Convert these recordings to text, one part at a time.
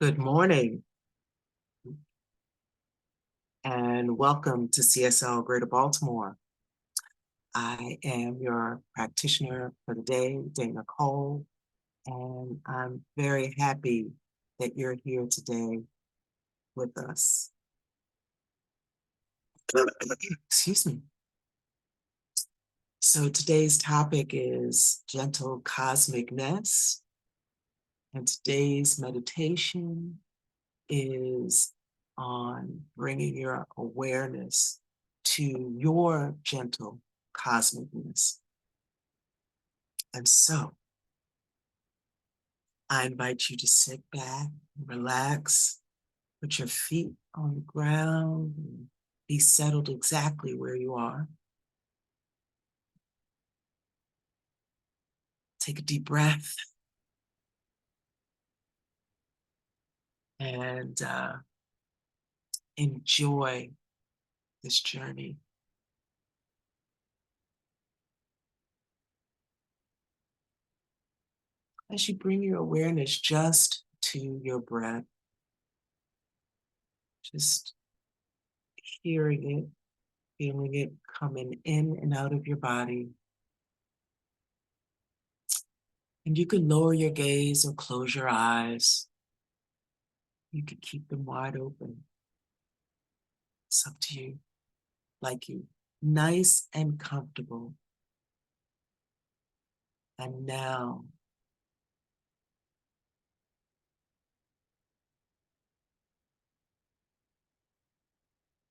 Good morning and welcome to CSL Greater Baltimore. I am your practitioner for the day, Dana Cole, and I'm very happy that you're here today with us. Excuse me. So today's topic is gentle cosmic-ness, and today's meditation is on bringing your awareness to your gentle cosmicness. And so I invite you to sit back, relax, put your feet on the ground, and be settled exactly where you are. Take a deep breath and enjoy this journey. As you bring your awareness just to your breath, just hearing it, feeling it coming in and out of your body. And you can lower your gaze or close your eyes. You can keep them wide open. It's up to you, like you, nice and comfortable. And now,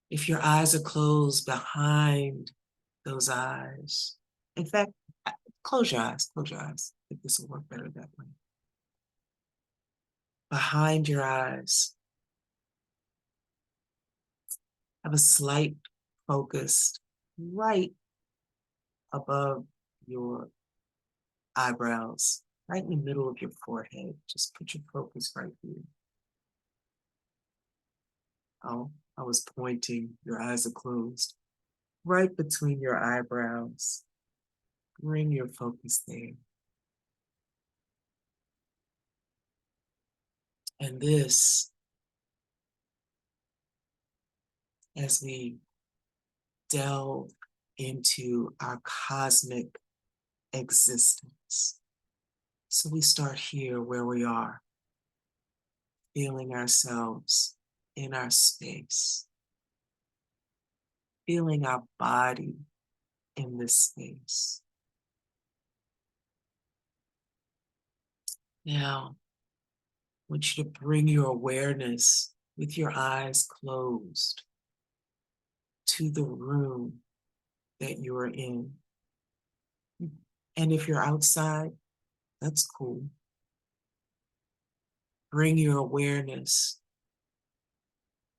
if your eyes are closed behind those eyes, in fact, close your eyes, close your eyes. I think this will work better that way. Behind your eyes, have a slight focus right above your eyebrows, right in the middle of your forehead. Just put your focus right here. Oh, I was pointing, your eyes are closed. Right between your eyebrows. Bring your focus there. And this, as we delve into our cosmic existence. So we start here where we are, feeling ourselves in our space, feeling our body in this space. Now, I want you to bring your awareness with your eyes closed to the room that you are in. And if you're outside, that's cool. Bring your awareness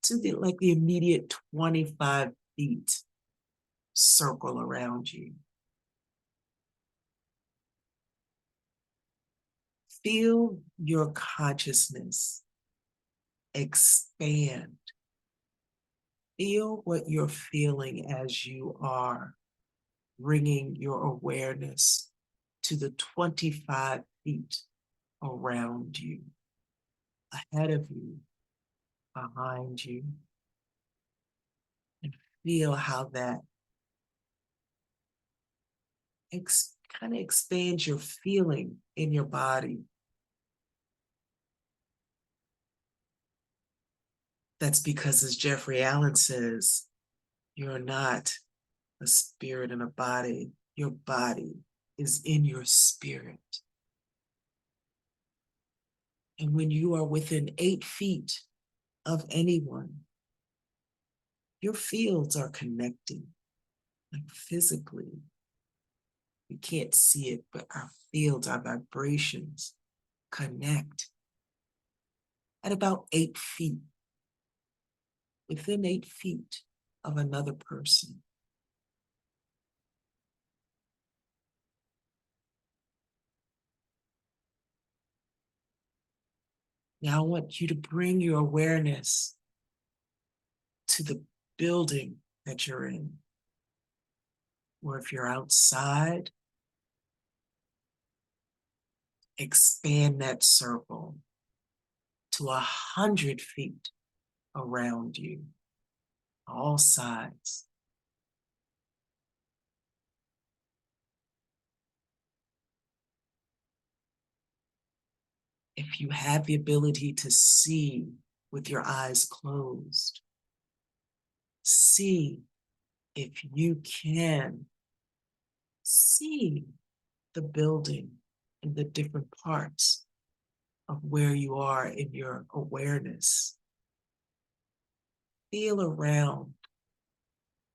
to the immediate 25 feet circle around you. Feel your consciousness expand. Feel what you're feeling as you are bringing your awareness to the 25 feet around you, ahead of you, behind you, and feel how that kind of expands your feeling in your body. That's because, as Jeffrey Allen says, you're not a spirit and a body. Your body is in your spirit. And when you are within 8 feet of anyone, your fields are connecting, like physically. You can't see it, but our fields, our vibrations connect at about 8 feet, within 8 feet of another person. Now I want you to bring your awareness to the building that you're in. Or if you're outside, expand that circle to 100 feet around you, all sides. If you have the ability to see with your eyes closed, see if you can see the building and the different parts of where you are in your awareness. Feel around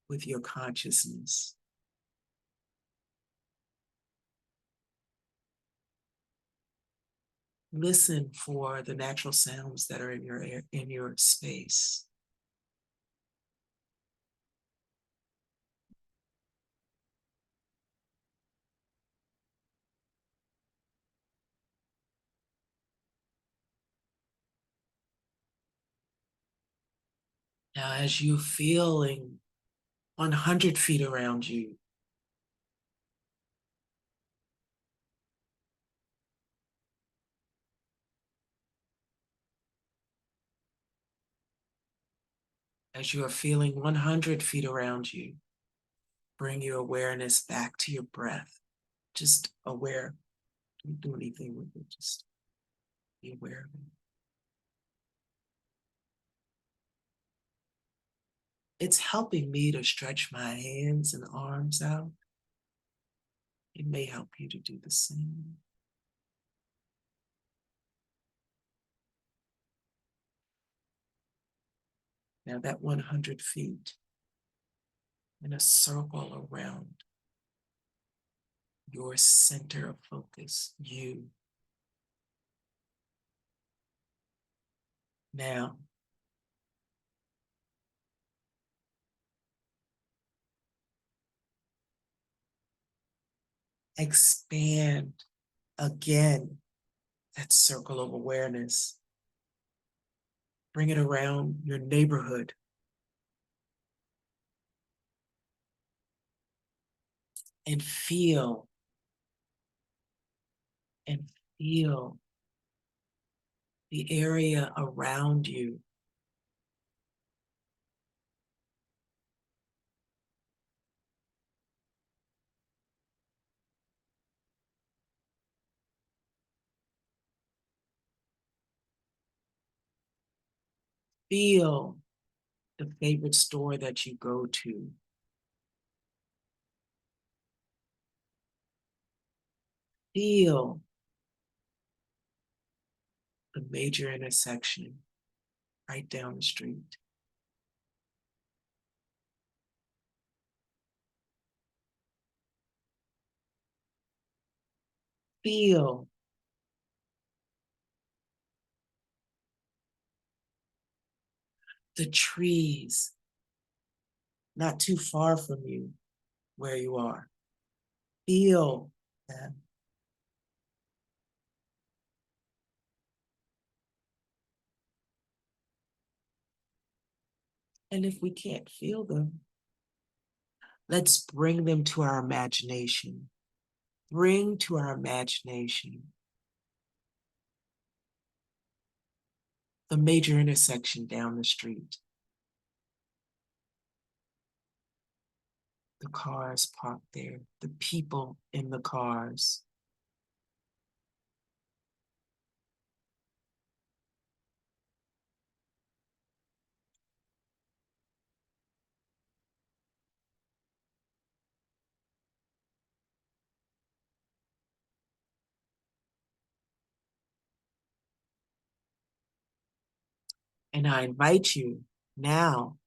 with your consciousness. Listen for the natural sounds that are in your space. Now, as you're feeling 100 feet around you, as you are feeling 100 feet around you, bring your awareness back to your breath. Just aware. Don't do anything with it. Just be aware of it. It's helping me to stretch my hands and arms out. It may help you to do the same. Now that 100 feet in a circle around your center of focus, you. Now, expand again that circle of awareness. Bring it around your neighborhood. And feel the area around you. Feel the favorite store that you go to. Feel the major intersection right down the street. Feel the trees not too far from you where you are. Feel them. And if we can't feel them, let's bring them to our imagination. Bring to our imagination the major intersection down the street. The cars parked there, the people in the cars. And I invite you now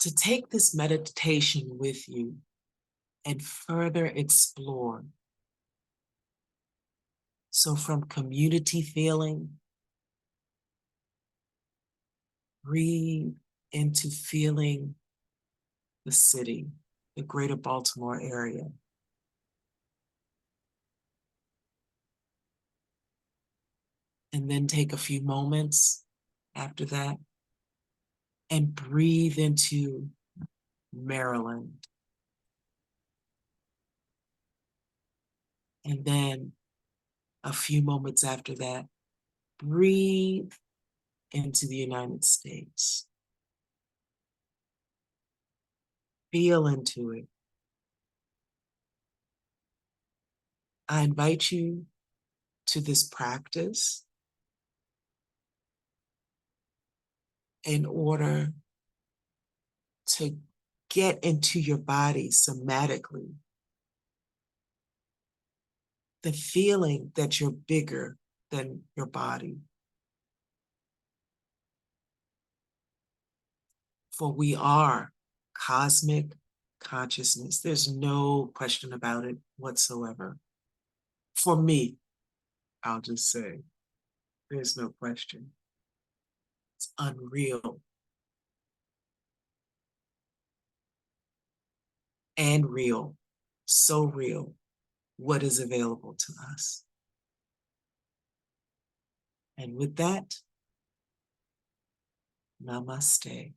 to take this meditation with you and further explore. So from community feeling, breathe into feeling the city, the greater Baltimore area. And then take a few moments after that and breathe into Maryland. And then a few moments after that, breathe into the United States. Feel into it. I invite you to this practice in order to get into your body somatically, the feeling that you're bigger than your body. For we are cosmic consciousness. There's no question about it whatsoever. For me, I'll just say, there's no question. It's unreal and real, so real, what is available to us. And with that, namaste.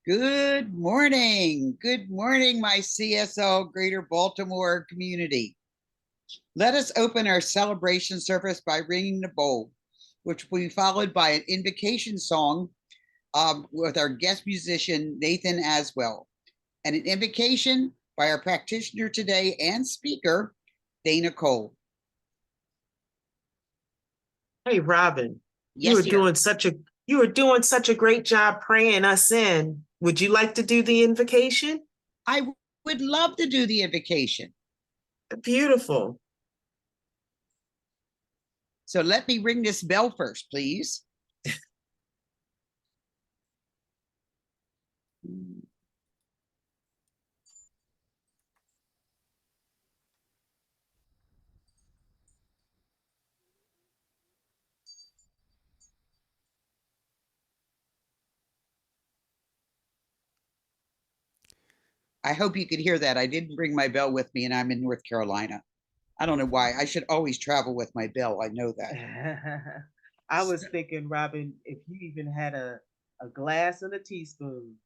Good morning. Good morning, my CSL Greater Baltimore community. Let us open our celebration service by ringing the bowl, which will be followed by an invocation song with our guest musician, Nathen Aswell, and an invocation by our practitioner today and speaker, Dana Cole. Hey, Robin, Yes, dear. You were doing such a great job praying us in. Would you like to do the invocation? I would love to do the invocation. Beautiful. So let me ring this bell first, please. I hope you could hear that. I didn't bring my bell with me and I'm in North Carolina. I don't know why. I should always travel with my bell. I know that. I was thinking, Robin, if you even had a glass and a teaspoon.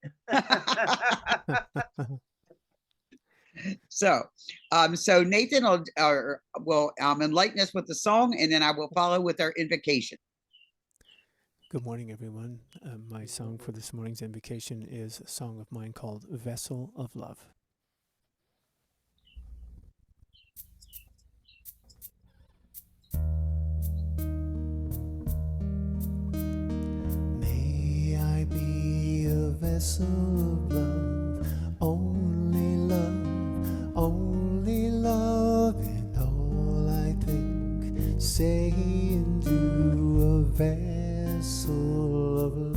So Nathen will enlighten us with the song, and then I will follow with our invocation. Good morning, everyone. My song for this morning's invocation is a song of mine called Vessel of Love. May I be a vessel of love, only love in all I think, say and do, a vessel of love.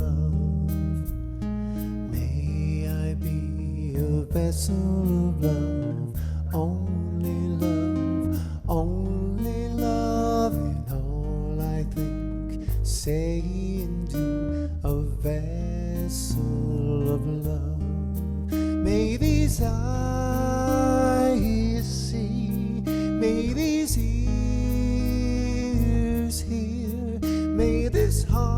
May I be a vessel of love, only love in all I think, say and do, a vessel of love. May these eyes see, may these ears hear, may this heart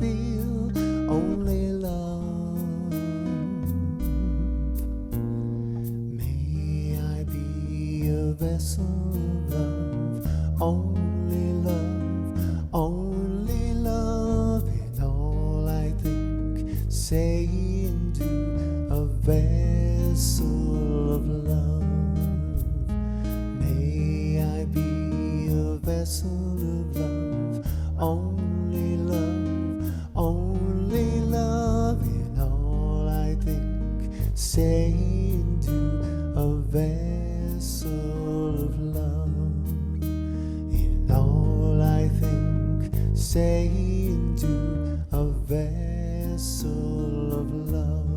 feel only love. May I be a vessel of love, only love in all I think, say and do, a vessel of love. May I be a vessel of love, only love in all I think, say and do, a vessel of love. In all I think, say and do, a vessel of love.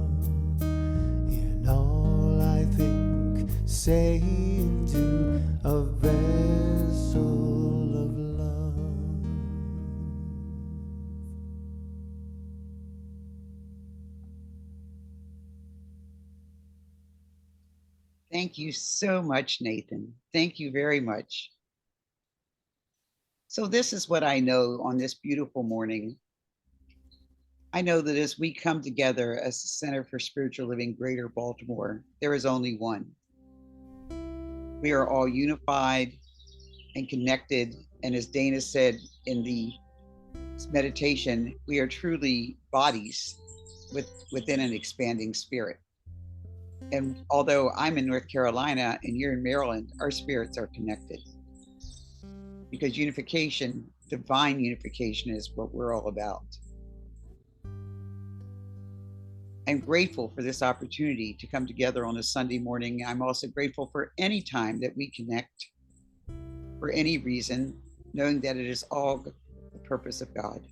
In all I think, say and do, a vessel of love. Thank you so much, Nathen. Thank you very much. So this is what I know on this beautiful morning. I know that as we come together as the Center for Spiritual Living Greater Baltimore, there is only one. We are all unified and connected. And as Dana said in the meditation, we are truly bodies within an expanding spirit. And although I'm in North Carolina and you're in Maryland, our spirits are connected. Because unification, divine unification, is what we're all about. I'm grateful for this opportunity to come together on a Sunday morning. I'm also grateful for any time that we connect for any reason, knowing that it is all the purpose of God.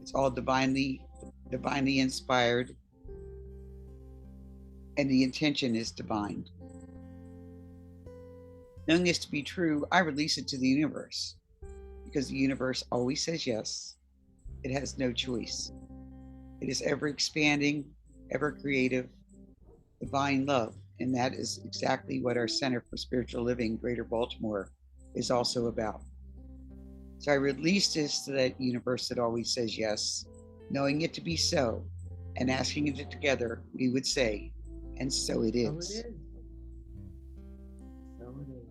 It's all divinely inspired, and the intention is divine. Knowing this to be true, I release it to the universe, because the universe always says yes. It has no choice. It is ever expanding, ever creative, divine love. And that is exactly what our Center for Spiritual Living Greater Baltimore is also about. So I release this to that universe that always says yes. Knowing it to be so, and asking it together, we would say, and so it So it is. is. So it is.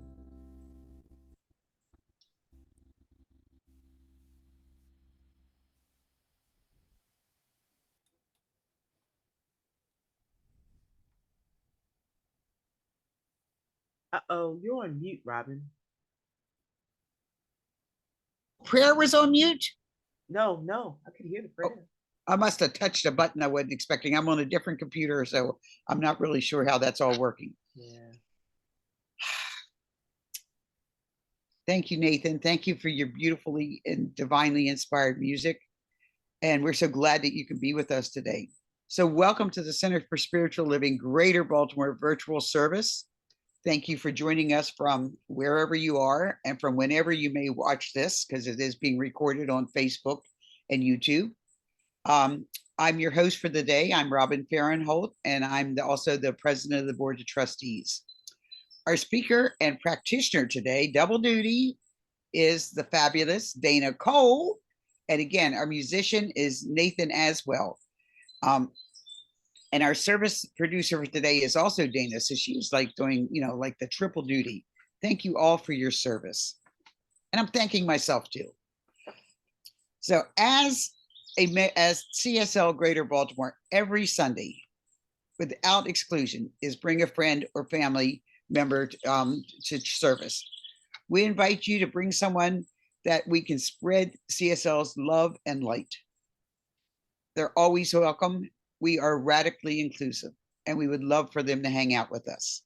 Uh-oh, you're on mute, Robin. Prayer was on mute? No, I could hear the prayer. I must have touched a button I wasn't expecting. I'm on a different computer, so I'm not really sure how that's all working. Yeah. Thank you, Nathen. Thank you for your beautifully and divinely inspired music. And we're so glad that you can be with us today. So welcome to the Center for Spiritual Living Greater Baltimore virtual service. Thank you for joining us from wherever you are and from whenever you may watch this, because it is being recorded on Facebook and YouTube. I'm your host for the day. I'm Robin Farrenholt, and I'm also the president of the Board of Trustees. Our speaker and practitioner today, double duty, is the fabulous Dana Cole. And again, our musician is Nathen Aswell. And our service producer for today is also Dana. So she's like doing, like the triple duty. Thank you all for your service. And I'm thanking myself too. So as CSL Greater Baltimore, every Sunday, without exclusion, is bring a friend or family member to service. We invite you to bring someone that we can spread CSL's love and light. They're always welcome. We are radically inclusive, and we would love for them to hang out with us.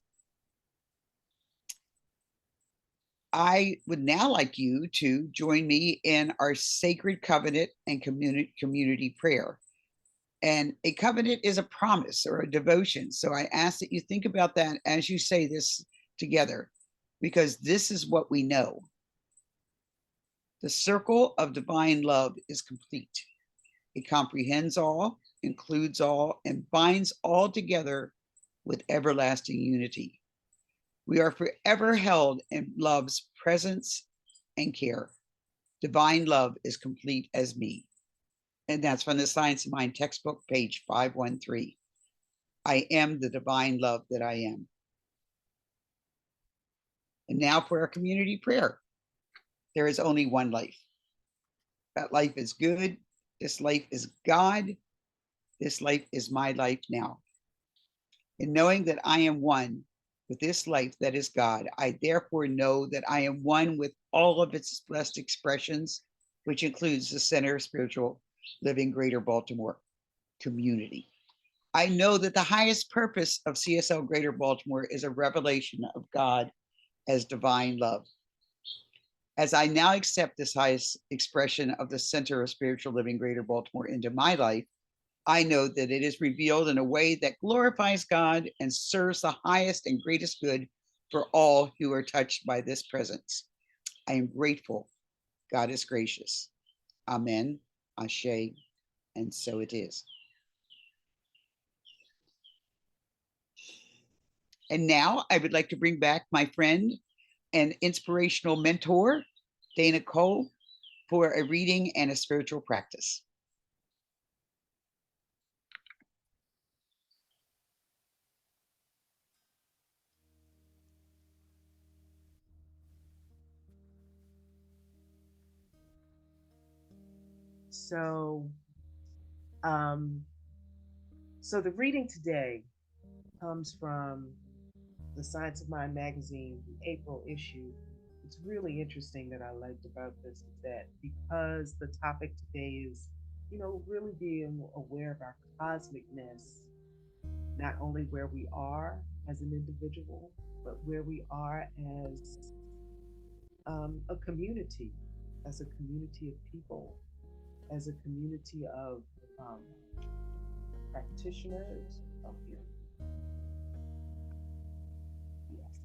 I would now like you to join me in our sacred covenant and community prayer. And a covenant is a promise or a devotion. So I ask that you think about that as you say this together, because this is what we know. The circle of divine love is complete. It comprehends all, includes all, and binds all together with everlasting unity. We are forever held in love's presence and care. Divine love is complete as me. And that's from the Science of Mind textbook, page 513. I am the divine love that I am. And now for our community prayer. There is only one life. That life is good. This life is God. This life is my life now. And knowing that I am one with this life that is God, I therefore know that I am one with all of its blessed expressions, which includes the Center of Spiritual Living Greater Baltimore community. I know that the highest purpose of CSL Greater Baltimore is a revelation of God as divine love. As I now accept this highest expression of the Center of Spiritual Living Greater Baltimore into my life, I know that it is revealed in a way that glorifies God and serves the highest and greatest good for all who are touched by this presence. I am grateful. God is gracious. Amen, Ashe, and so it is. And now I would like to bring back my friend and inspirational mentor, Dana Cole, for a reading and a spiritual practice. So the reading today comes from the Science of Mind magazine, the April issue. It's really interesting that I liked about this is that because the topic today is, really being aware of our cosmic-ness, not only where we are as an individual, but where we are as a community, as a community of people, as a community of practitioners. Oh, here. Yes.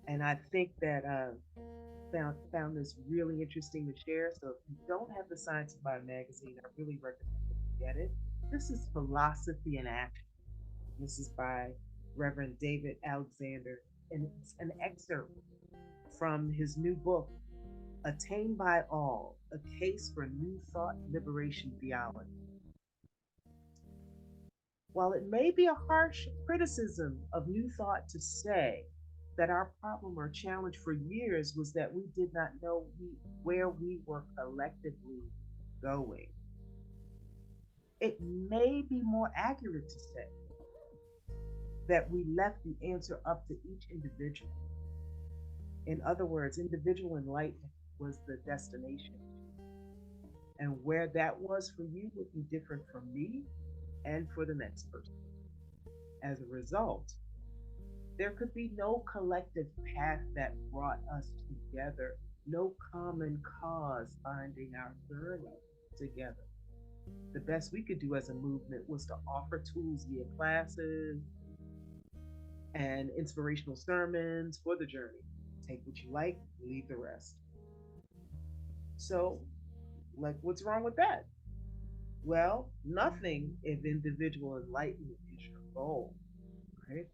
And I think that found this really interesting to share. So if you don't have the Science of Mind magazine, I really recommend that you get it. This is Philosophy in Action. This is by Reverend David Alexander, and it's an excerpt from his new book, attained by all, a case for new thought liberation theology. While it may be a harsh criticism of New Thought to say that our problem or challenge for years was that we did not know where we were collectively going, it may be more accurate to say that we left the answer up to each individual. In other words, individual enlightenment was the destination. And where that was for you would be different from me and for the next person. As a result, there could be no collective path that brought us together, no common cause binding our journey together. The best we could do as a movement was to offer tools via classes and inspirational sermons for the journey. Take what you like, leave the rest. So, like, what's wrong with that? Well, nothing if individual enlightenment is your goal, right?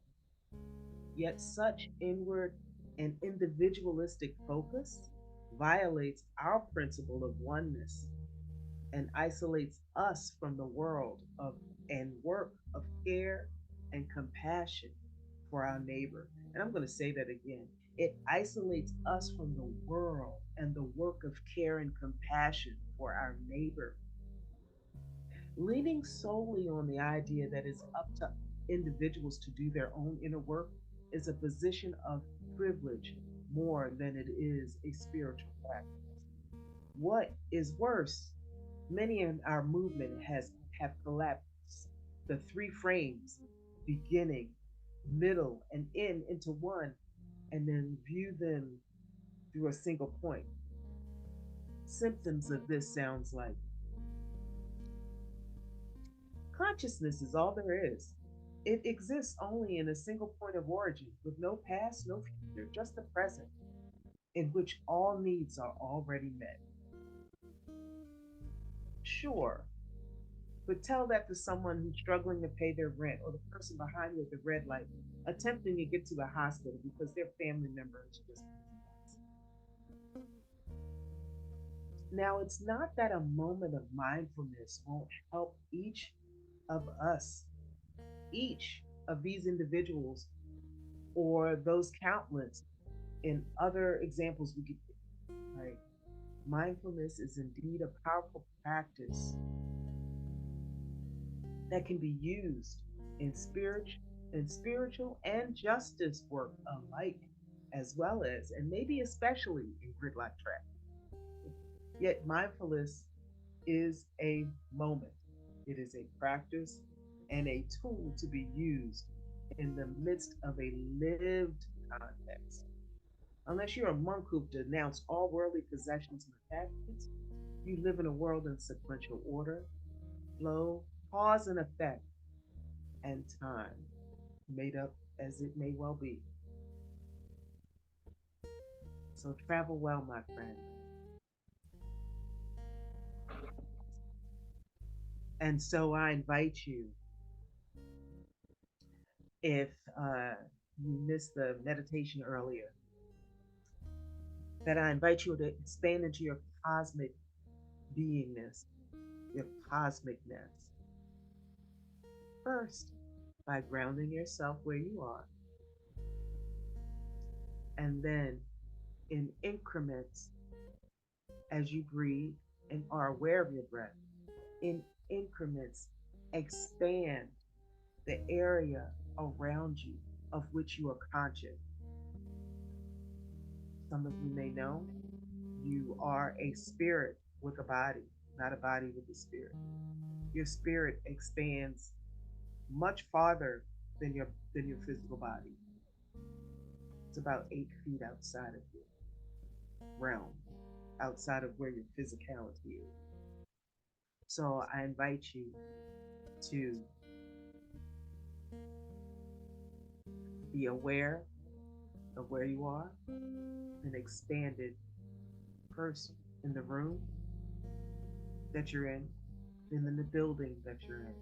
Yet such inward and individualistic focus violates our principle of oneness and isolates us from the world of and work of care and compassion for our neighbor. And I'm going to say that again. It isolates us from the world and the work of care and compassion for our neighbor. Leaning solely on the idea that it's up to individuals to do their own inner work is a position of privilege more than it is a spiritual practice. What is worse, many in our movement have collapsed the three frames, beginning, middle, and end, into one, and then view them through a single point. Symptoms of this sounds like consciousness is all there is. It exists only in a single point of origin, with no past, no future, just the present, in which all needs are already met. Sure, but tell that to someone who's struggling to pay their rent, or the person behind you at the red light, attempting to get to the hospital because their family member is just. Now, it's not that a moment of mindfulness won't help of us, each of these individuals, or those countless in other examples we could give, right? Mindfulness is indeed a powerful practice that can be used in spiritual and justice work alike, as well as, and maybe especially, in gridlock track. Yet mindfulness is a moment. It is a practice and a tool to be used in the midst of a lived context. Unless you're a monk who've denounced all worldly possessions and attachments, you live in a world in sequential order, flow, cause and effect, and time, made up as it may well be. So travel well, my friend. And so I invite you, if you missed the meditation earlier, that I invite you to expand into your cosmic beingness, your cosmic-ness. First, by grounding yourself where you are, and then in increments as you breathe and are aware of your breath, in increments, expand the area around you of which you are conscious. Some of you may know you are a spirit with a body, not a body with a spirit. Your spirit expands much farther than your physical body. It's about 8 feet outside of your realm, outside of where your physicality is. So I invite you to be aware of where you are and expand it first in the room that you're in, then in the building that you're in,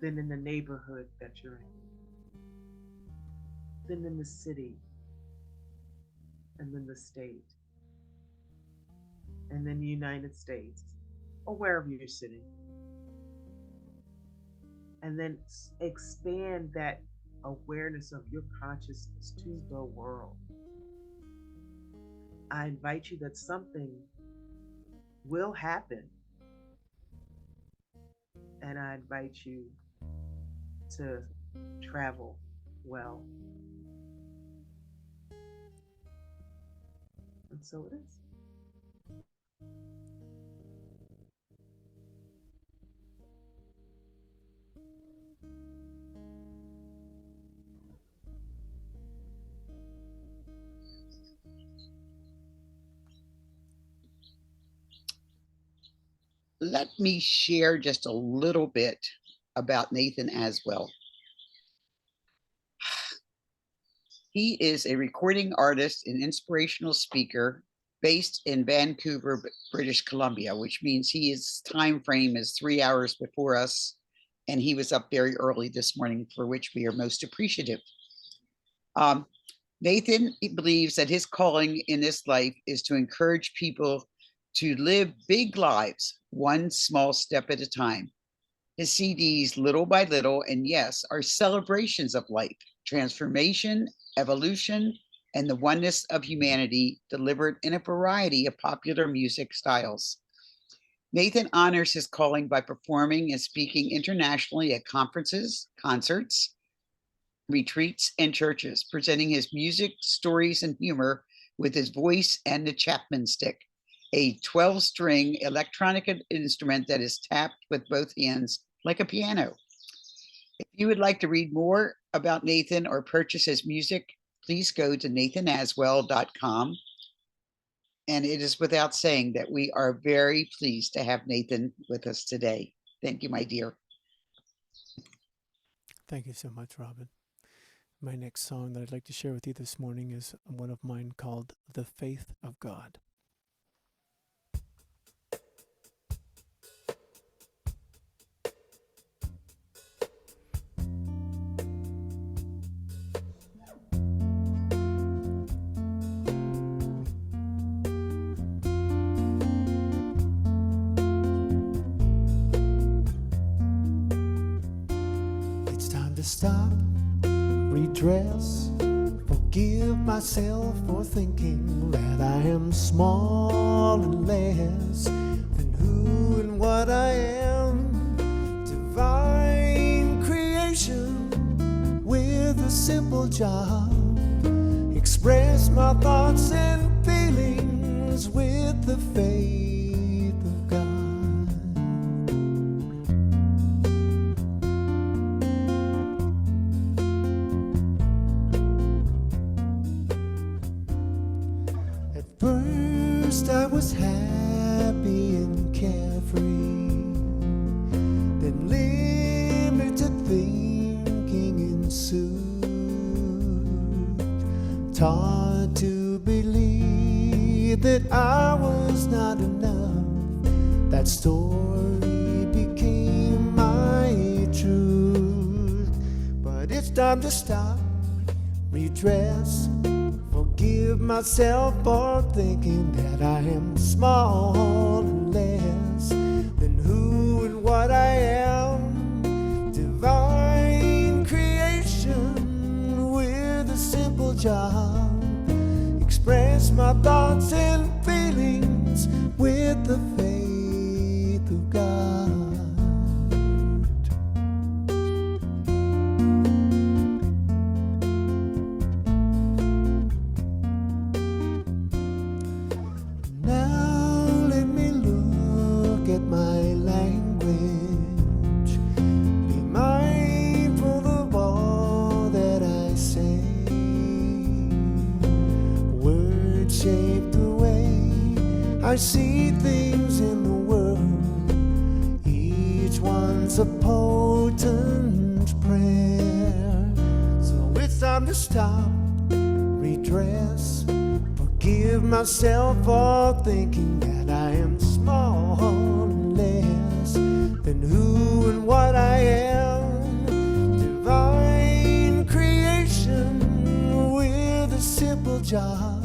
then in the neighborhood that you're in, then in the city, and then the state. and then the United States, or wherever you're sitting. And then expand that awareness of your consciousness to the world. I invite you that something will happen. And I invite you to travel well. And so it is. Let me share just a little bit about Nathen Aswell. He is a recording artist and inspirational speaker based in Vancouver, British Columbia, which means his time frame is 3 hours before us, and he was up very early this morning, for which we are most appreciative. Nathen believes that his calling in this life is to encourage people to live big lives, one small step at a time. His CDs, little by little, and yes, are celebrations of life, transformation, evolution, and the oneness of humanity, delivered in a variety of popular music styles. Nathen honors his calling by performing and speaking internationally at conferences, concerts, retreats, and churches, presenting his music, stories, and humor with his voice and the Chapman stick, a 12-string electronic instrument that is tapped with both hands like a piano. If you would like to read more about Nathen or purchase his music, please go to nathenaswell.com. And it is without saying that we are very pleased to have Nathen with us today. Thank you, my dear. Thank you so much, Robin. My next song that I'd like to share with you this morning is one of mine called The Faith of God. It's time to stop, redress, forgive myself for thinking that I am small and less than who and what I am. Divine creation with a simple job. Express my thoughts and feelings with the faith of God. First I was happy and carefree, then limited thinking ensued, taught to believe that I was not enough. That story became my truth. But it's time to stop, redress, forgive myself for thinking that I am small and less than who and what I am. Divine creation with a simple job. Express my thoughts and feelings with the faith of God. I see things in the world, each one's a potent prayer. So it's time to stop, redress, forgive myself for thinking that I am small and less than who and what I am. Divine creation with a simple job.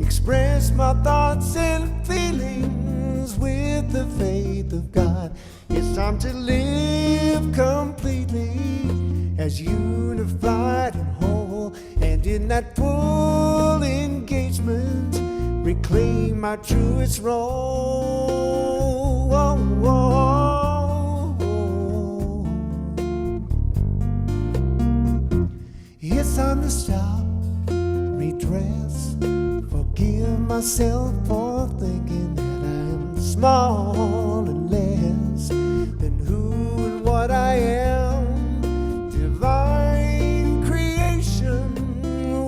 Express my thoughts and feelings time to live completely as unified and whole, and in that full engagement reclaim my truest role. It's time to stop, redress, forgive myself for thinking that I am small and less than who and what I am. Divine creation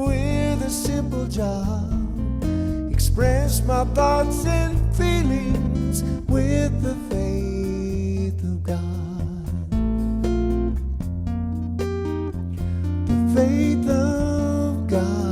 with a simple job. Express my thoughts and feelings with the faith of God. The faith of God.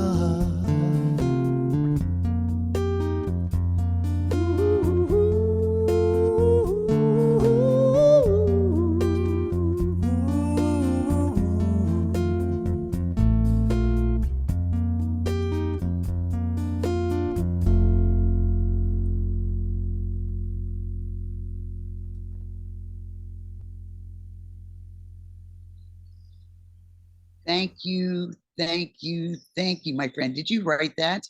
Thank you, thank you, thank you, my friend. Did you write that?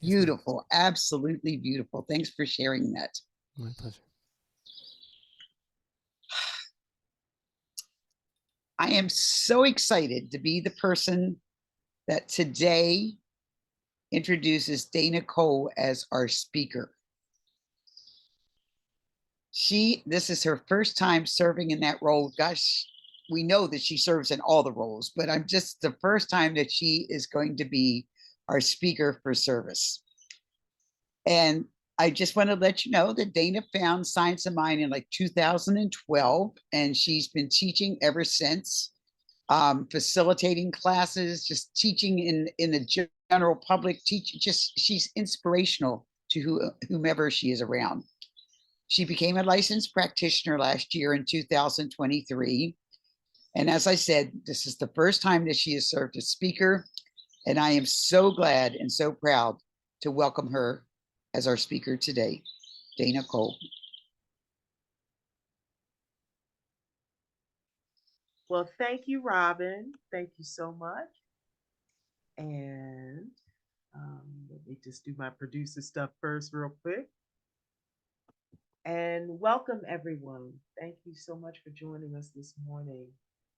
Beautiful, absolutely beautiful. Thanks for sharing that. My pleasure. I am so excited to be the person that today introduces Dana Cole as our speaker. This is her first time serving in that role. Gosh, we know that she serves in all the roles, but I'm just the first time that she is going to be our speaker for service. And I just want to let you know that Dana found Science of Mind in like 2012, and she's been teaching ever since, facilitating classes, just teaching in the general public, she's inspirational to whomever she is around. She became a licensed practitioner last year in 2023. And as I said, this is the first time that she has served as speaker. And I am so glad and so proud to welcome her as our speaker today, Dana Cole. Well, thank you, Robin. Thank you so much. And let me just do my producer stuff first real quick. And welcome, everyone. Thank you so much for joining us this morning.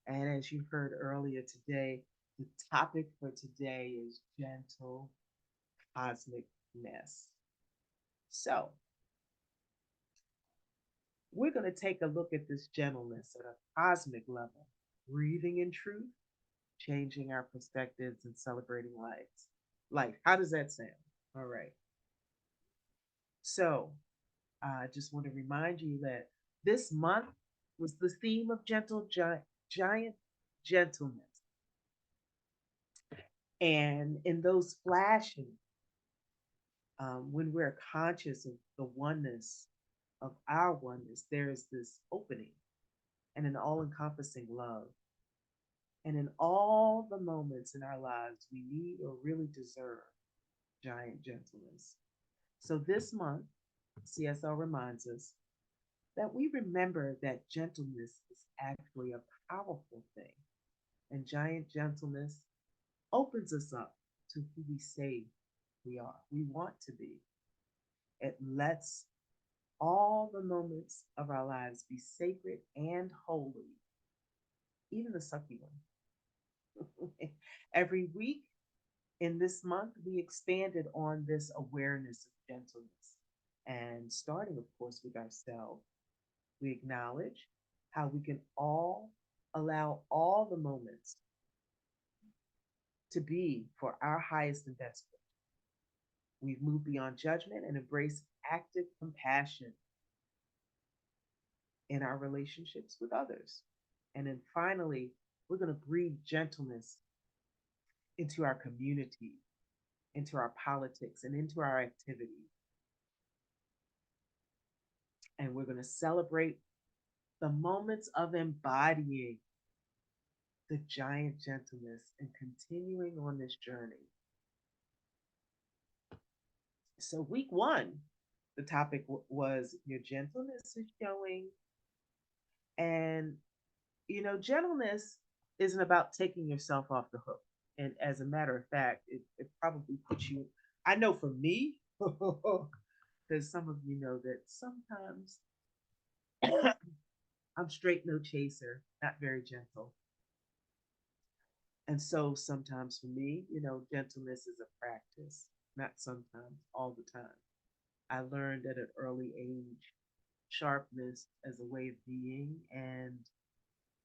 And as you heard earlier today, the topic for today is gentle cosmic-ness. So we're going to take a look at this gentleness at a cosmic level, breathing in truth, changing our perspectives, and celebrating life. How does that sound? All right. So I just want to remind you that this month was the theme of giant gentleness. And in those flashing, when we're conscious of the oneness of our oneness, there is this opening and an all-encompassing love. And in all the moments in our lives, we need or really deserve giant gentleness. So this month, CSL reminds us that we remember that gentleness is actually a powerful thing. And giant gentleness opens us up to who we say we are, we want to be. It lets all the moments of our lives be sacred and holy, even the sucky one. Every week in this month, we expanded on this awareness of gentleness. And starting, of course, with ourselves, we acknowledge how we can all allow all the moments to be for our highest and best good. We've moved beyond judgment and embraced active compassion in our relationships with others. And then finally, we're going to breathe gentleness into our community, into our politics, and into our activity. And we're going to celebrate the moments of embodying the giant gentleness and continuing on this journey. So week one, the topic was your gentleness is showing. And, gentleness isn't about taking yourself off the hook. And as a matter of fact, it probably puts you, I know for me, because some of you know that sometimes I'm straight no chaser, not very gentle. And so sometimes for me, gentleness is a practice, not sometimes, all the time. I learned at an early age sharpness as a way of being, and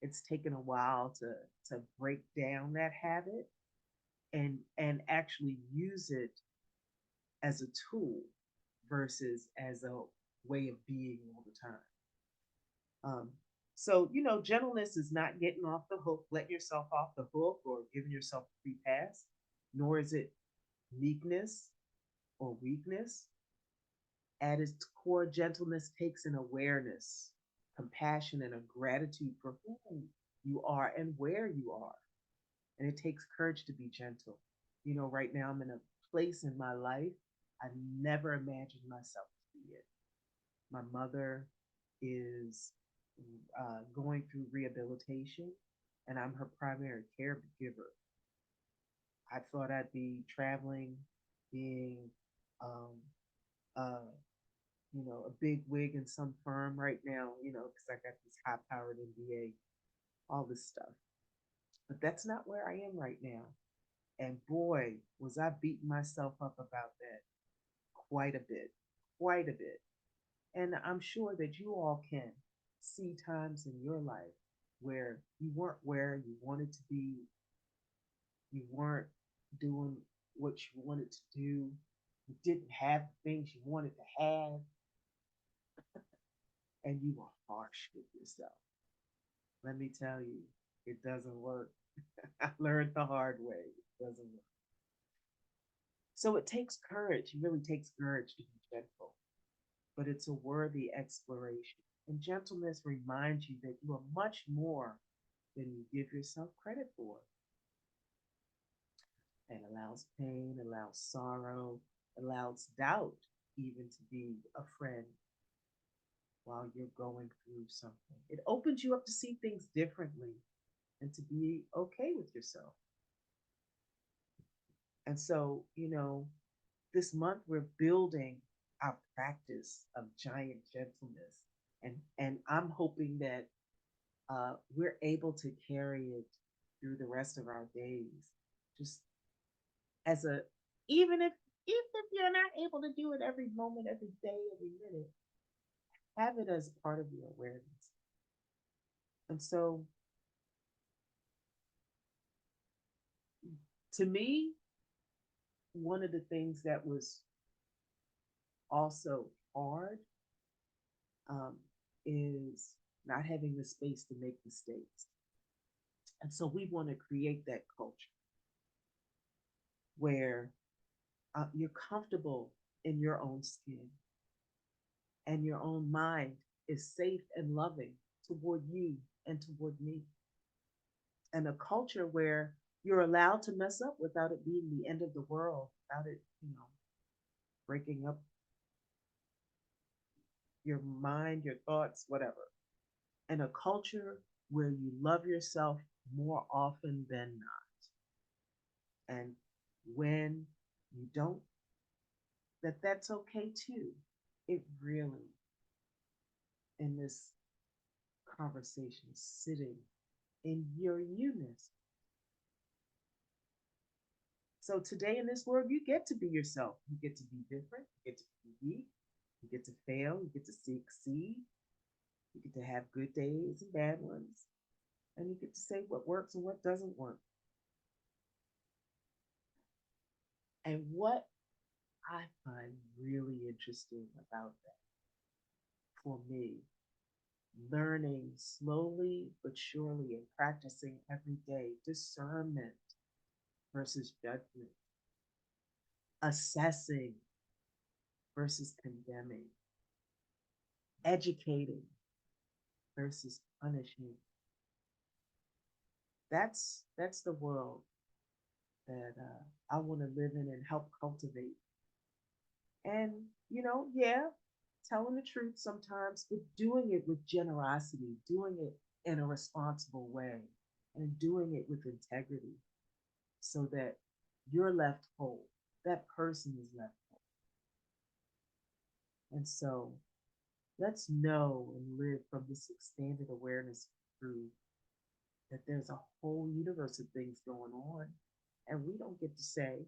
it's taken a while to break down that habit and actually use it as a tool versus as a way of being all the time. So, gentleness is not getting off the hook, letting yourself off the hook or giving yourself a free pass, nor is it meekness or weakness. At its core, gentleness takes an awareness, compassion, and a gratitude for who you are and where you are. And it takes courage to be gentle. Right now I'm in a place in my life I never imagined myself to be it. My mother is going through rehabilitation, and I'm her primary caregiver. I thought I'd be traveling, being, um, uh, a big wig in some firm right now, because I got this high powered MBA, all this stuff. But that's not where I am right now. And boy, was I beating myself up about that quite a bit, quite a bit. And I'm sure that you all can see times in your life where you weren't where you wanted to be, you weren't doing what you wanted to do, you didn't have the things you wanted to have, and you were harsh with yourself. Let me tell you, it doesn't work. I learned the hard way. It doesn't work. So it takes courage. It really takes courage to be gentle, but it's a worthy exploration. And gentleness reminds you that you are much more than you give yourself credit for. And allows pain, allows sorrow, allows doubt even to be a friend while you're going through something. It opens you up to see things differently and to be okay with yourself. And so, this month we're building our practice of giant gentleness. And I'm hoping that we're able to carry it through the rest of our days. Just as a, even if you're not able to do it every moment, every day, every minute, have it as part of your awareness. And so to me, one of the things that was also hard um, is not having the space to make mistakes. And so we want to create that culture where you're comfortable in your own skin and your own mind is safe and loving toward you and toward me. And a culture where you're allowed to mess up without it being the end of the world, without it, breaking up your mind, your thoughts, whatever. And a culture where you love yourself more often than not. And when you don't, that's okay too. It really, in this conversation, sitting in your newness. So today in this world, you get to be yourself. You get to be different. You get to be unique. You get to fail. You get to succeed. You get to have good days and bad ones. And you get to say what works and what doesn't work. And what I find really interesting about that for me, learning slowly but surely and practicing every day discernment versus judgment, assessing versus condemning, educating versus punishing. That's the world that I want to live in and help cultivate. And, yeah, telling the truth sometimes, but doing it with generosity, doing it in a responsible way, and doing it with integrity so that you're left whole. That person is left whole. And so let's know and live from this expanded awareness through that there's a whole universe of things going on. And we don't get to say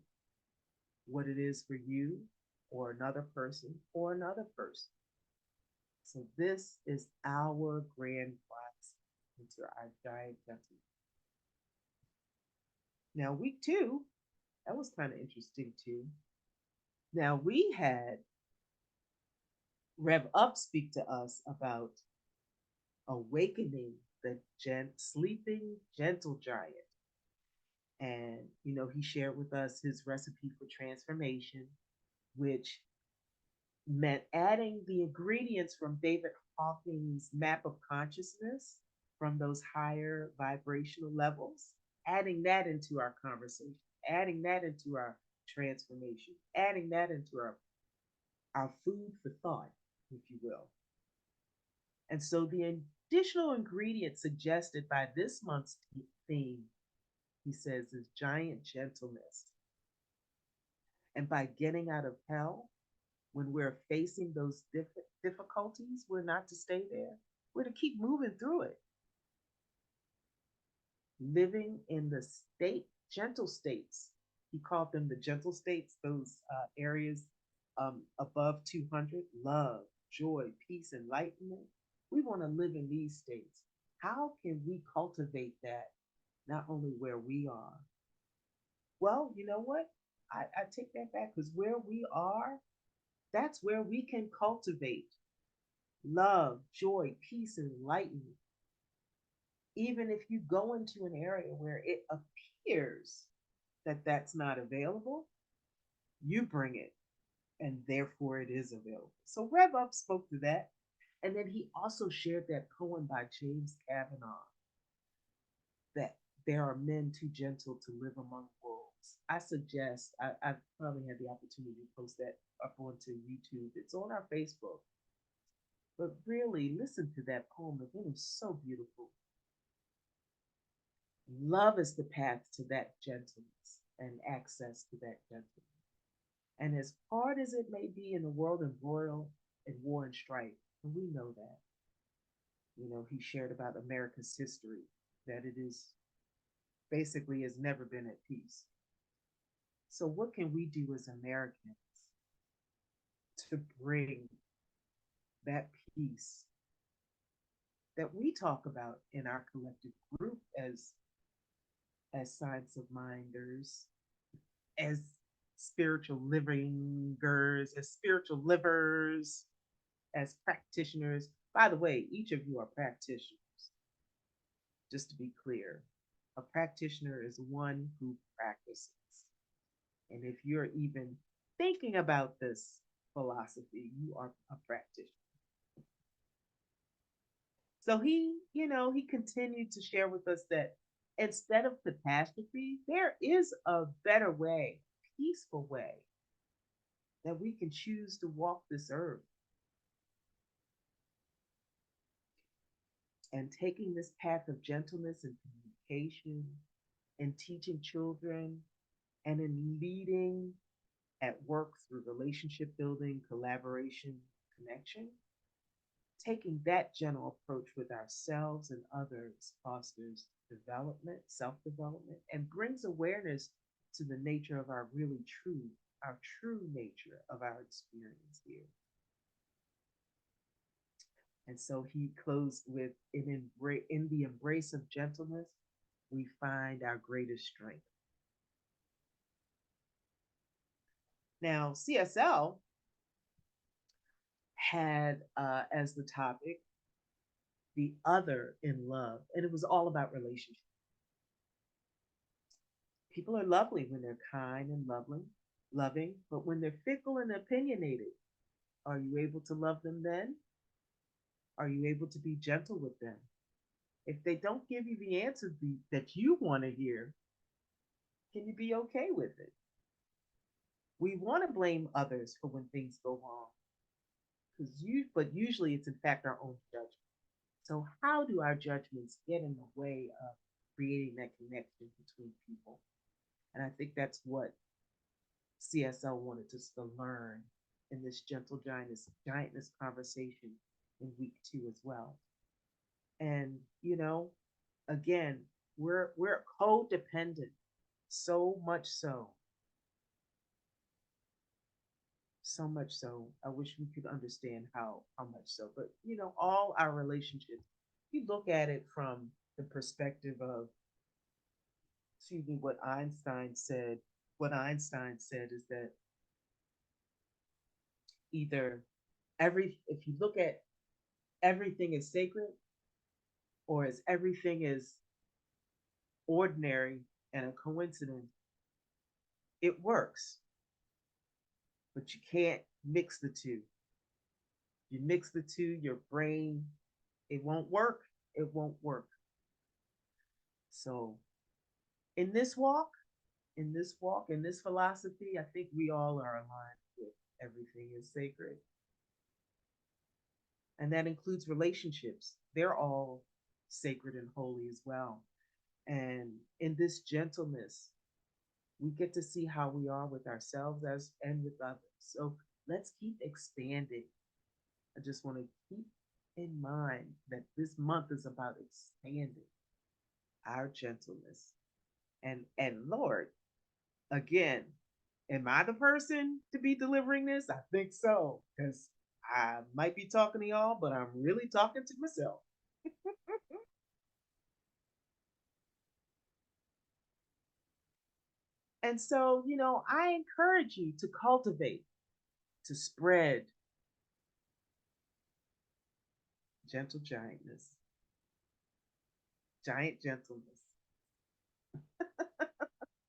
what it is for you or another person or another person. So this is our grand prize into our giant gentleman. Now, week two, that was kind of interesting too. Now we had Rev Up speak to us about awakening the sleeping gentle giant. And, he shared with us his recipe for transformation, which meant adding the ingredients from David Hawking's map of consciousness from those higher vibrational levels, adding that into our conversation, adding that into our transformation, adding that into our food for thought, if you will. And so the additional ingredient suggested by this month's theme, he says, is giant gentleness. And by getting out of hell, when we're facing those difficulties, we're not to stay there. We're to keep moving through it. Living in the gentle states. He called them the gentle states, those areas above 200, love, joy, peace, enlightenment. We want to live in these states. How can we cultivate that not only where we are? Well, you know what? I take that back because where we are, that's where we can cultivate love, joy, peace, and enlightenment. Even if you go into an area where it appears that that's not available, you bring it, and therefore it is available. So Rev Up spoke to that. And then he also shared that poem by James Kavanaugh, that there are men too gentle to live among wolves. I suggest, I've probably had the opportunity to post that up onto YouTube. It's on our Facebook. But really, listen to that poem. It is so beautiful. Love is the path to that gentleness and access to that gentleness. And as hard as it may be in the world of broil and war and strife, and we know that, he shared about America's history, that it is basically has never been at peace. So, what can we do as Americans to bring that peace that we talk about in our collective group as science of minders, as spiritual livingers, as spiritual livers, as practitioners? By the way, each of you are practitioners, just to be clear. A practitioner is one who practices. And if you're even thinking about this philosophy, you are a practitioner. So he continued to share with us that instead of catastrophe, there is a better way, peaceful way that we can choose to walk this earth. And taking this path of gentleness and communication and teaching children and in leading at work through relationship building, collaboration, connection, taking that general approach with ourselves and others fosters development, self-development, and brings awareness to the nature of our true nature of our experience here. And so he closed with, in the embrace of gentleness, we find our greatest strength. Now, CSL had as the topic the other in love, and it was all about relationships. People are lovely when they're kind and loving, but when they're fickle and opinionated, are you able to love them then? Are you able to be gentle with them? If they don't give you the answer that you want to hear, can you be okay with it? We want to blame others for when things go wrong, but usually it's in fact our own judgment. So how do our judgments get in the way of creating that connection between people? And I think that's what CSL wanted us to learn in this gentle giantness conversation in week 2 as well. And again, we're codependent, so much so. So much so. I wish we could understand how much so. But all our relationships, you look at it from the perspective of, excuse me, what Einstein said. What Einstein said is that either if you look at everything as sacred, or as everything is ordinary and a coincidence, it works. But you can't mix the two. You mix the two, your brain, it won't work. It won't work. So in this walk, in this philosophy, I think we all are aligned with everything is sacred. And that includes relationships. They're all sacred and holy as well. And in this gentleness, we get to see how we are with ourselves and with others. So let's keep expanding. I just want to keep in mind that this month is about expanding our gentleness. And Lord, again, am I the person to be delivering this? I think so, because I might be talking to y'all, but I'm really talking to myself. And so, I encourage you to cultivate, to spread gentle giantness, giant gentleness.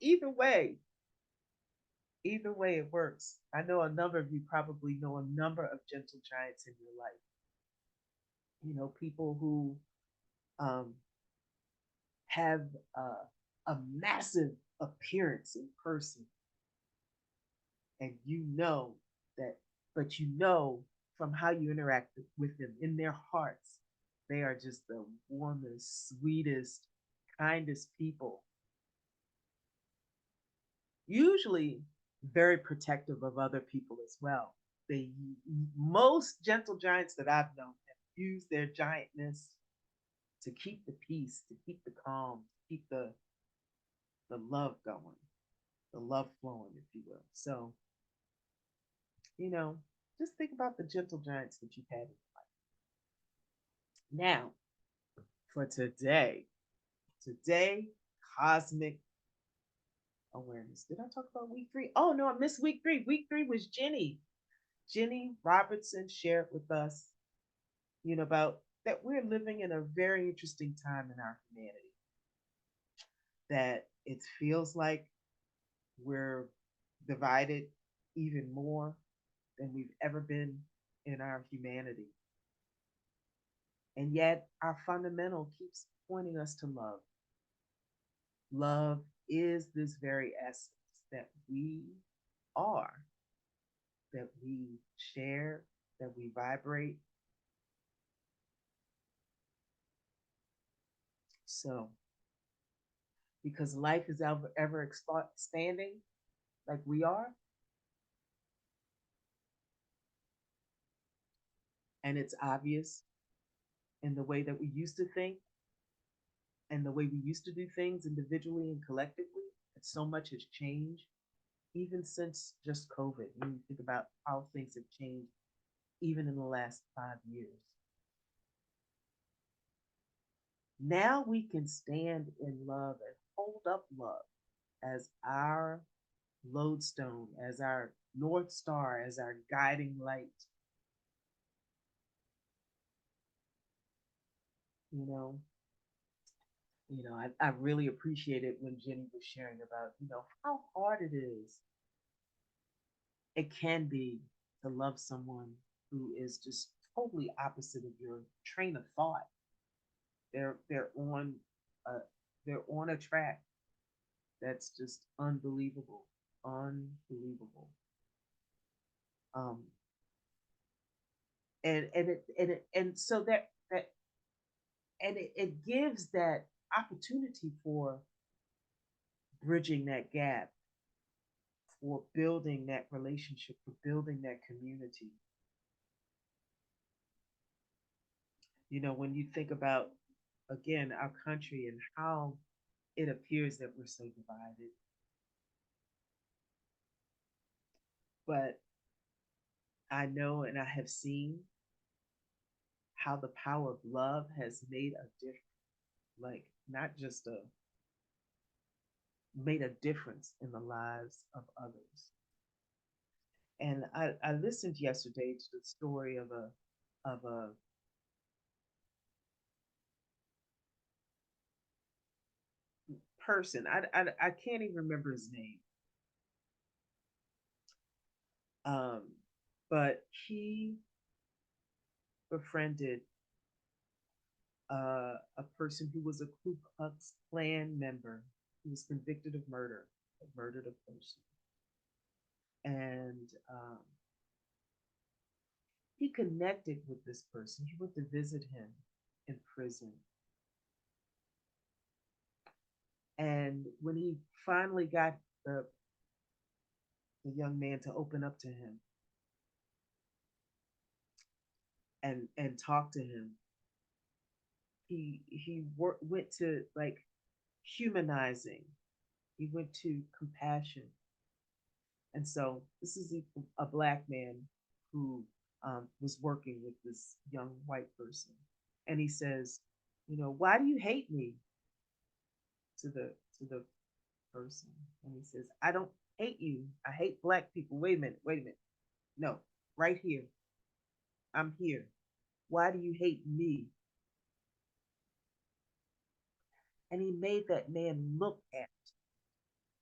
Either way, it works. I know a number of you probably know a number of gentle giants in your life. People who have a massive appearance in person, and that, but from how you interact with them in their hearts, they are just the warmest, sweetest, kindest people. Usually very protective of other people as well. Most gentle giants that I've known have used their giantness to keep the peace, to keep the calm, to keep the love going, the love flowing, if you will. So, just think about the gentle giants that you've had in your life. Now, for today, cosmic awareness. Did I talk about week 3? Oh no, I missed week 3. Week 3 was Jenny. Jenny Robertson shared with us, about that we're living in a very interesting time in our humanity. That it feels like we're divided even more than we've ever been in our humanity. And yet our fundamental keeps pointing us to love. Love is this very essence that we are, that we share, that we vibrate. So, because life is ever expanding like we are, and it's obvious in the way that we used to think and the way we used to do things individually and collectively, that so much has changed, even since just COVID. When you think about how things have changed, even in the last 5 years. Now we can stand in love and hold up love as our lodestone, as our North Star, as our guiding light. I really appreciated when Jenny was sharing about, how hard it is. It can be to love someone who is just totally opposite of your train of thought. They're on a track that's just unbelievable, unbelievable. Um, and so that it gives that opportunity for bridging that gap, for building that relationship, for building that community. You know, when you think about, again, our country and how it appears that we're so divided, but I know and I have seen how the power of love has made a difference, like not just a made a difference in the lives of others. And I listened yesterday to the story of a person. I can't even remember his name. Um, but he befriended a person who was a Ku Klux Klan member who was convicted of murder, murdered a person. And he connected with this person. He went to visit him in prison. And when he finally got the, the young man to open up to him and talk to him, went to like humanizing. He went to compassion. And so this is a black man who was working with this young white person. And he says, you know, why do you hate me? To the person. And he says, I don't hate you. I hate black people. Wait a minute, wait a minute. No, right here. I'm here. Why do you hate me? And he made that man look at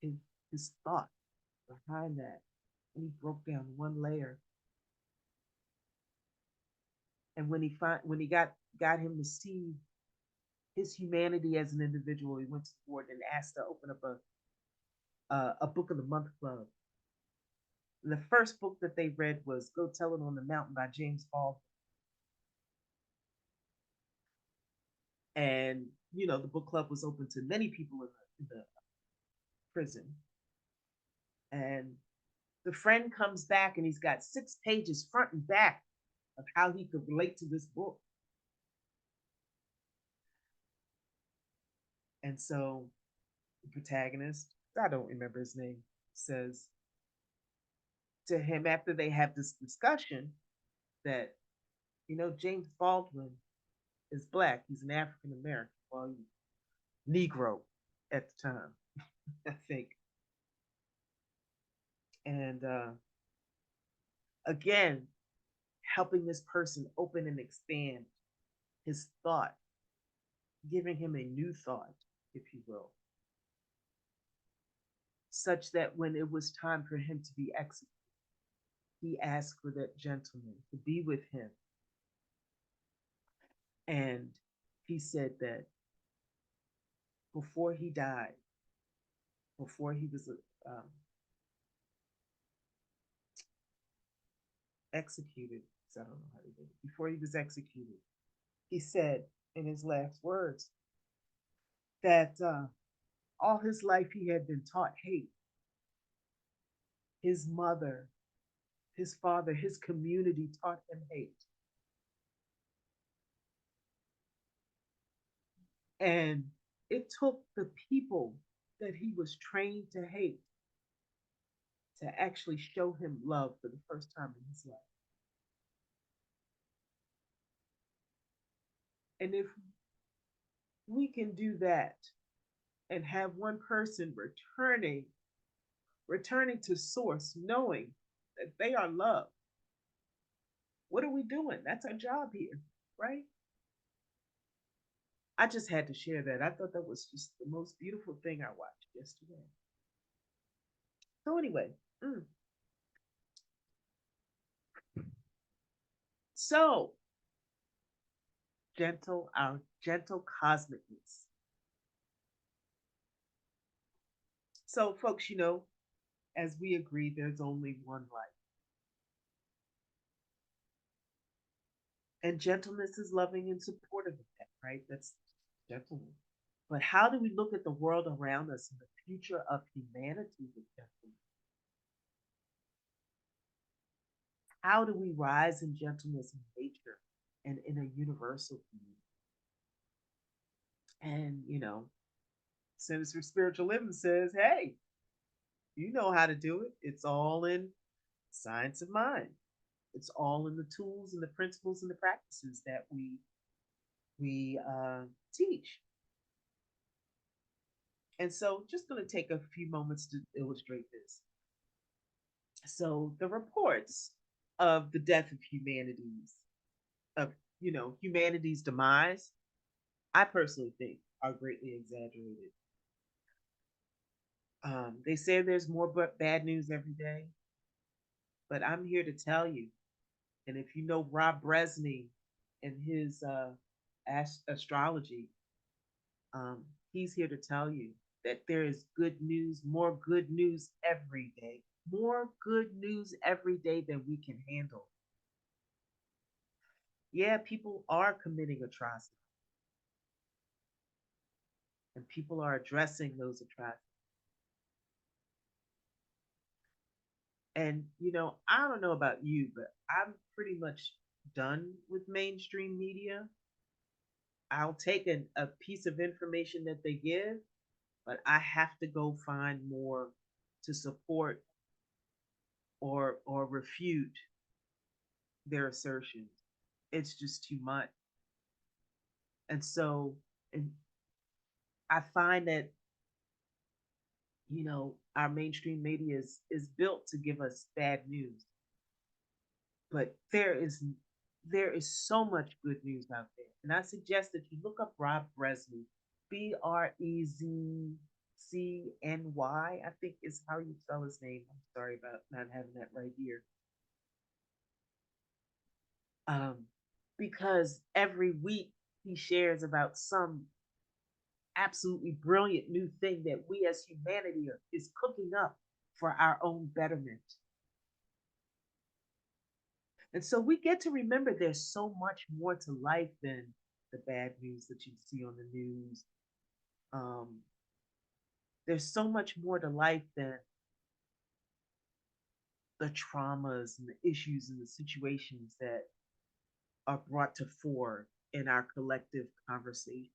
his, his thought behind that. And he broke down one layer. And when he got him to see his humanity as an individual, he went to the board and asked to open up a book of the month club. And the first book that they read was Go Tell It on the Mountain by James Baldwin. And you know, the book club was open to many people in the prison. And the friend comes back and he's got 6 pages front and back of how he could relate to this book. And so the protagonist, I don't remember his name, says to him after they have this discussion that, you know, James Baldwin is black. He's an African American, well, Negro at the time, I think. And again, helping this person open and expand his thought, giving him a new thought, if you will, such that when it was time for him to be executed, he asked for that gentleman to be with him. And he said that before he died, before he was executed, I don't know how to do it, before he was executed, he said in his last words that all his life he had been taught hate. His mother, his father, his community taught him hate. And it took the people that he was trained to hate to actually show him love for the first time in his life. And if we can do that and have one person returning to source, knowing that they are loved, what are we doing? That's our job here, right? I just had to share that. I thought that was just the most beautiful thing I watched yesterday. So anyway, so our gentle cosmicness. So folks, you know, as we agree, there's only one life. And gentleness is loving and supportive of that, right? That's gentleness. But how do we look at the world around us and the future of humanity with gentleness? How do we rise in gentleness in nature and in a universal community? And, Centers for Spiritual Living says, hey, you know how to do it. It's all in science of mind. It's all in the tools and the principles and the practices that we teach. And so, just going to take a few moments to illustrate this. So, the reports of the death of humanity's demise, I personally think are greatly exaggerated. They say there's more bad news every day, but I'm here to tell you, and if you know Rob Bresney and his astrology, he's here to tell you that there is good news, more good news every day, more good news every day than we can handle. Yeah, people are committing atrocities, and people are addressing those atrocities. And, I don't know about you, but I'm pretty much done with mainstream media. I'll take a piece of information that they give, but I have to go find more to support or refute their assertions. It's just too much. And so and I find that, our mainstream media is built to give us bad news. But there is so much good news out there. And I suggest that you look up Rob Bresney, Brecny, I think is how you spell his name. I'm sorry about not having that right here. Because every week he shares about some absolutely brilliant new thing that we as humanity is cooking up for our own betterment. And so we get to remember there's so much more to life than the bad news that you see on the news. Um, there's so much more to life than the traumas and the issues and the situations that are brought to fore in our collective conversation.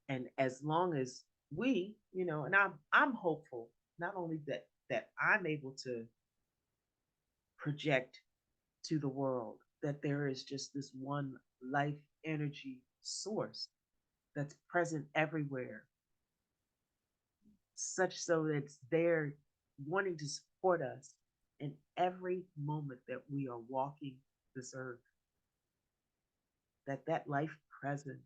And as long as and I'm hopeful not only that I'm able to project to the world that there is just this one life energy source that's present everywhere, such so that it's there wanting to support us in every moment that we are walking this earth, that life present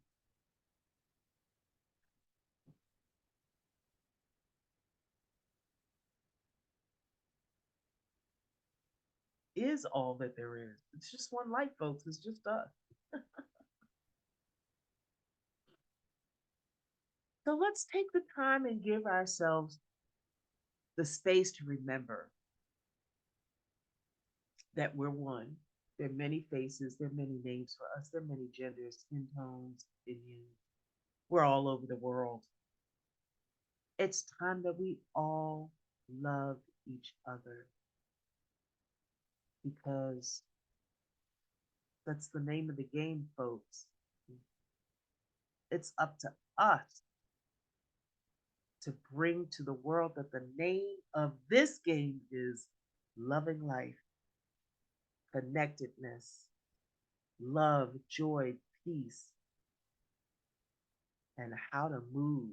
is all that there is. It's just one life, folks. It's just us. So let's take the time and give ourselves the space to remember that we're one. There are many faces, there are many names for us, there are many genders, skin tones, opinions. We're all over the world. It's time that we all love each other because that's the name of the game, folks. It's up to us to bring to the world that the name of this game is loving life, connectedness, love, joy, peace, and how to move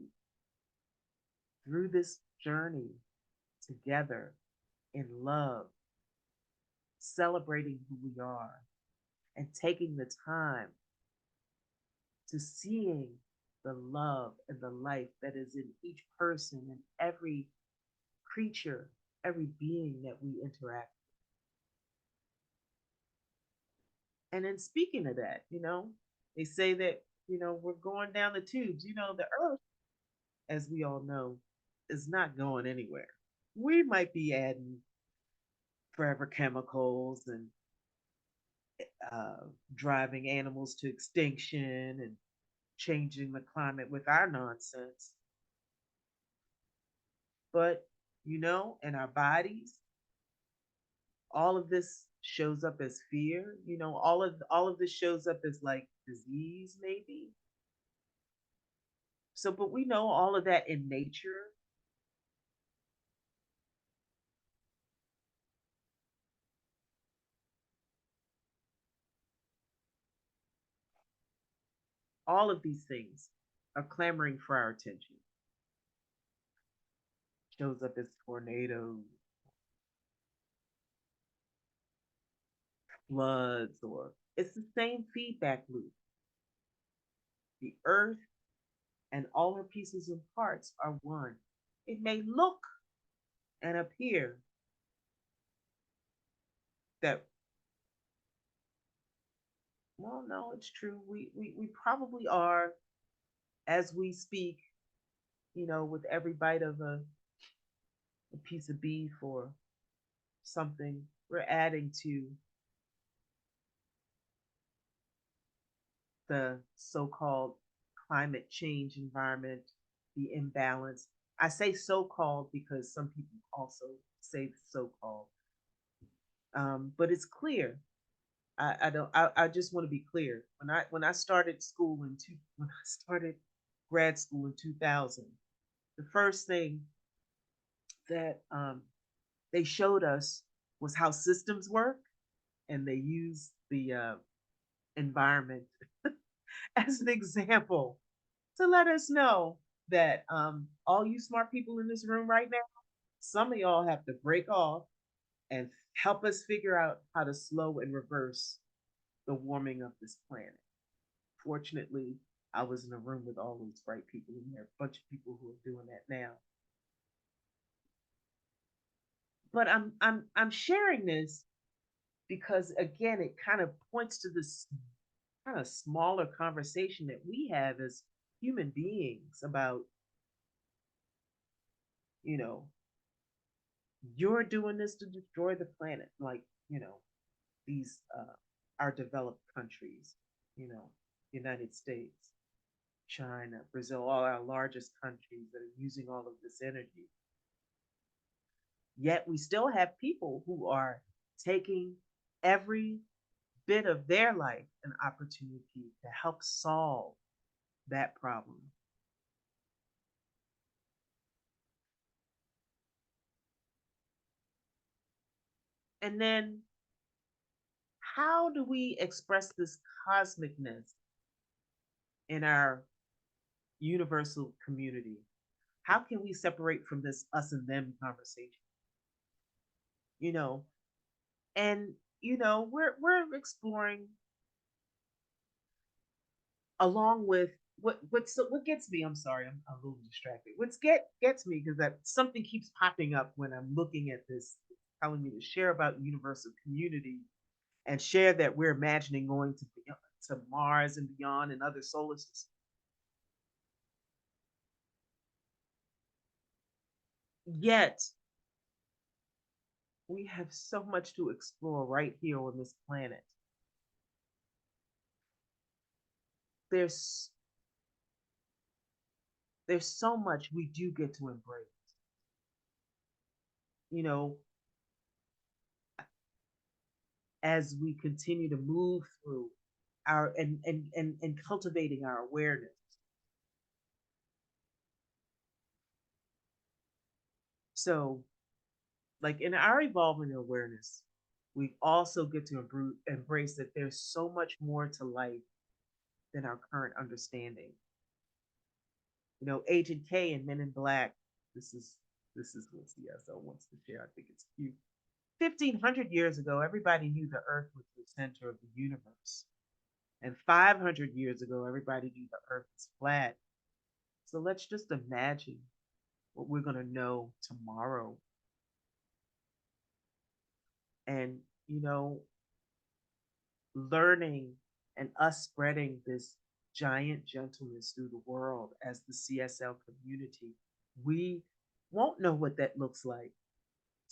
through this journey together in love, celebrating who we are, and taking the time to seeing the love and the life that is in each person and every creature, every being that we interact with. And in speaking of that, they say that, we're going down the tubes. The earth, as we all know, is not going anywhere. We might be adding forever chemicals and uh, driving animals to extinction and changing the climate with our nonsense. But, in our bodies, all of this shows up as fear. All of this shows up as like disease, maybe. So, but we know all of that in nature. All of these things are clamoring for our attention. Shows up as tornadoes, floods, or it's the same feedback loop. The earth and all her pieces and parts are one. It may look and appear that, well, no, it's true. We probably are, as we speak, with every bite of a piece of beef or something, we're adding to the so-called climate change environment, the imbalance. I say so-called because some people also say so-called, but it's clear. I don't. I just want to be clear. When I started school when I started grad school in 2000, the first thing that they showed us was how systems work, and they used the environment as an example to let us know that all you smart people in this room right now, some of y'all have to break off and help us figure out how to slow and reverse the warming of this planet. Fortunately, I was in a room with all those bright people, and there are a bunch of people who are doing that now. But I'm sharing this because again, it kind of points to this kind of smaller conversation that we have as human beings about, you know, you're doing this to destroy the planet, like, these our developed countries, you know, United States, China, Brazil, all our largest countries that are using all of this energy. Yet we still have people who are taking every bit of their life an opportunity to help solve that problem. And then how do we express this cosmic-ness in our universal community? How can we separate from this us and them conversation? You know, and we're exploring along with what gets me. I'm sorry, I'm a little distracted. Gets me because that something keeps popping up when I'm looking at this, telling me to share about universal community and share that we're imagining going to Mars and beyond and other solar systems. Yet we have so much to explore right here on this planet. There's there's so much we do get to embrace. You know, as we continue to move through our and cultivating our awareness. So, like in our evolving awareness, we also get to embrace that there's so much more to life than our current understanding. Agent K and Men in Black. This is what CSL wants to share. I think it's cute. 1,500 years ago, everybody knew the Earth was the center of the universe. And 500 years ago, everybody knew the Earth is flat. So let's just imagine what we're going to know tomorrow. And, learning and us spreading this giant gentleness through the world as the CSL community, we won't know what that looks like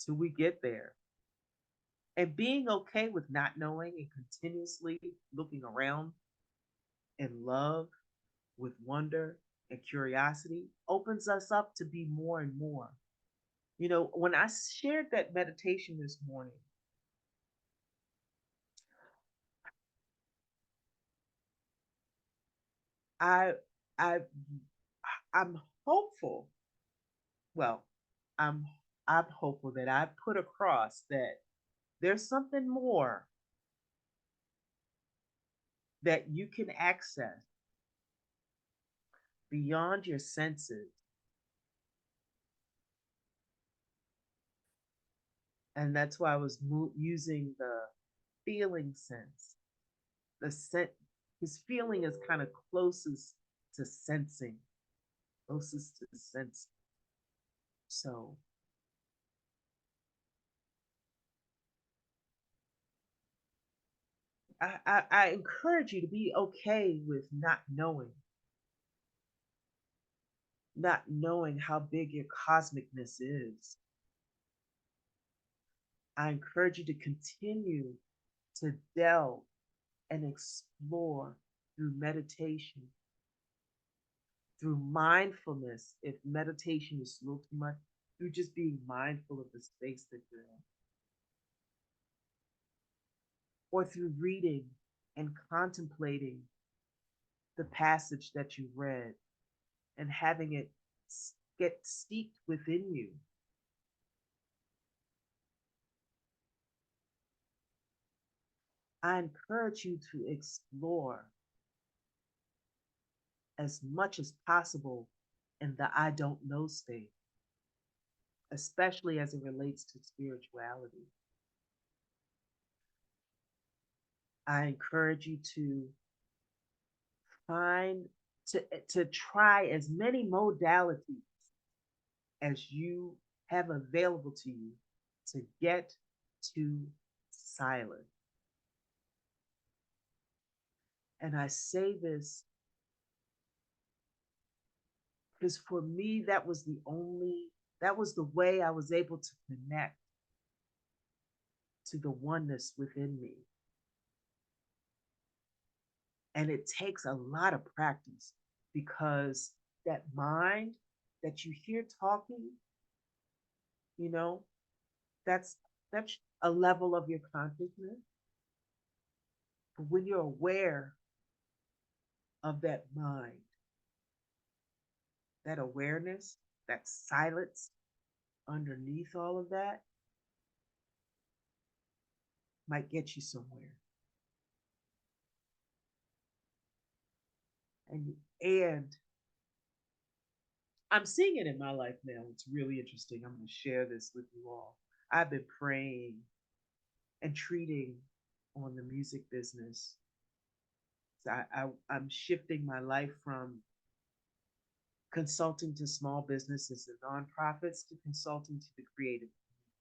till we get there. And being okay with not knowing and continuously looking around in love with wonder and curiosity opens us up to be more and more. You know, when I shared that meditation this morning, I I I'm hopeful. Well, I'm I'm hopeful that I put across that there's something more that you can access beyond your senses. And that's why I was using the feeling sense. The sense, his feeling is kind of closest to sensing, closest to sense. So I encourage you to be okay with not knowing how big your cosmicness is. I encourage you to continue to delve and explore through meditation, through mindfulness, if meditation is a little too much, through just being mindful of the space that you're in, or through reading and contemplating the passage that you read and having it get steeped within you. I encourage you to explore as much as possible in the I don't know state, especially as it relates to spirituality. I encourage you to find to try as many modalities as you have available to you to get to silence. And I say this because for me, that was the way I was able to connect to the oneness within me. And it takes a lot of practice because that mind that you hear talking, you know, that's that's a level of your consciousness. But when you're aware of that mind, that awareness, that silence underneath all of that might get you somewhere. And I'm seeing it in my life now. It's really interesting. I'm going to share this with you all. I've been praying and treating on the music business. So I'm shifting my life from consulting to small businesses and nonprofits to consulting to the creative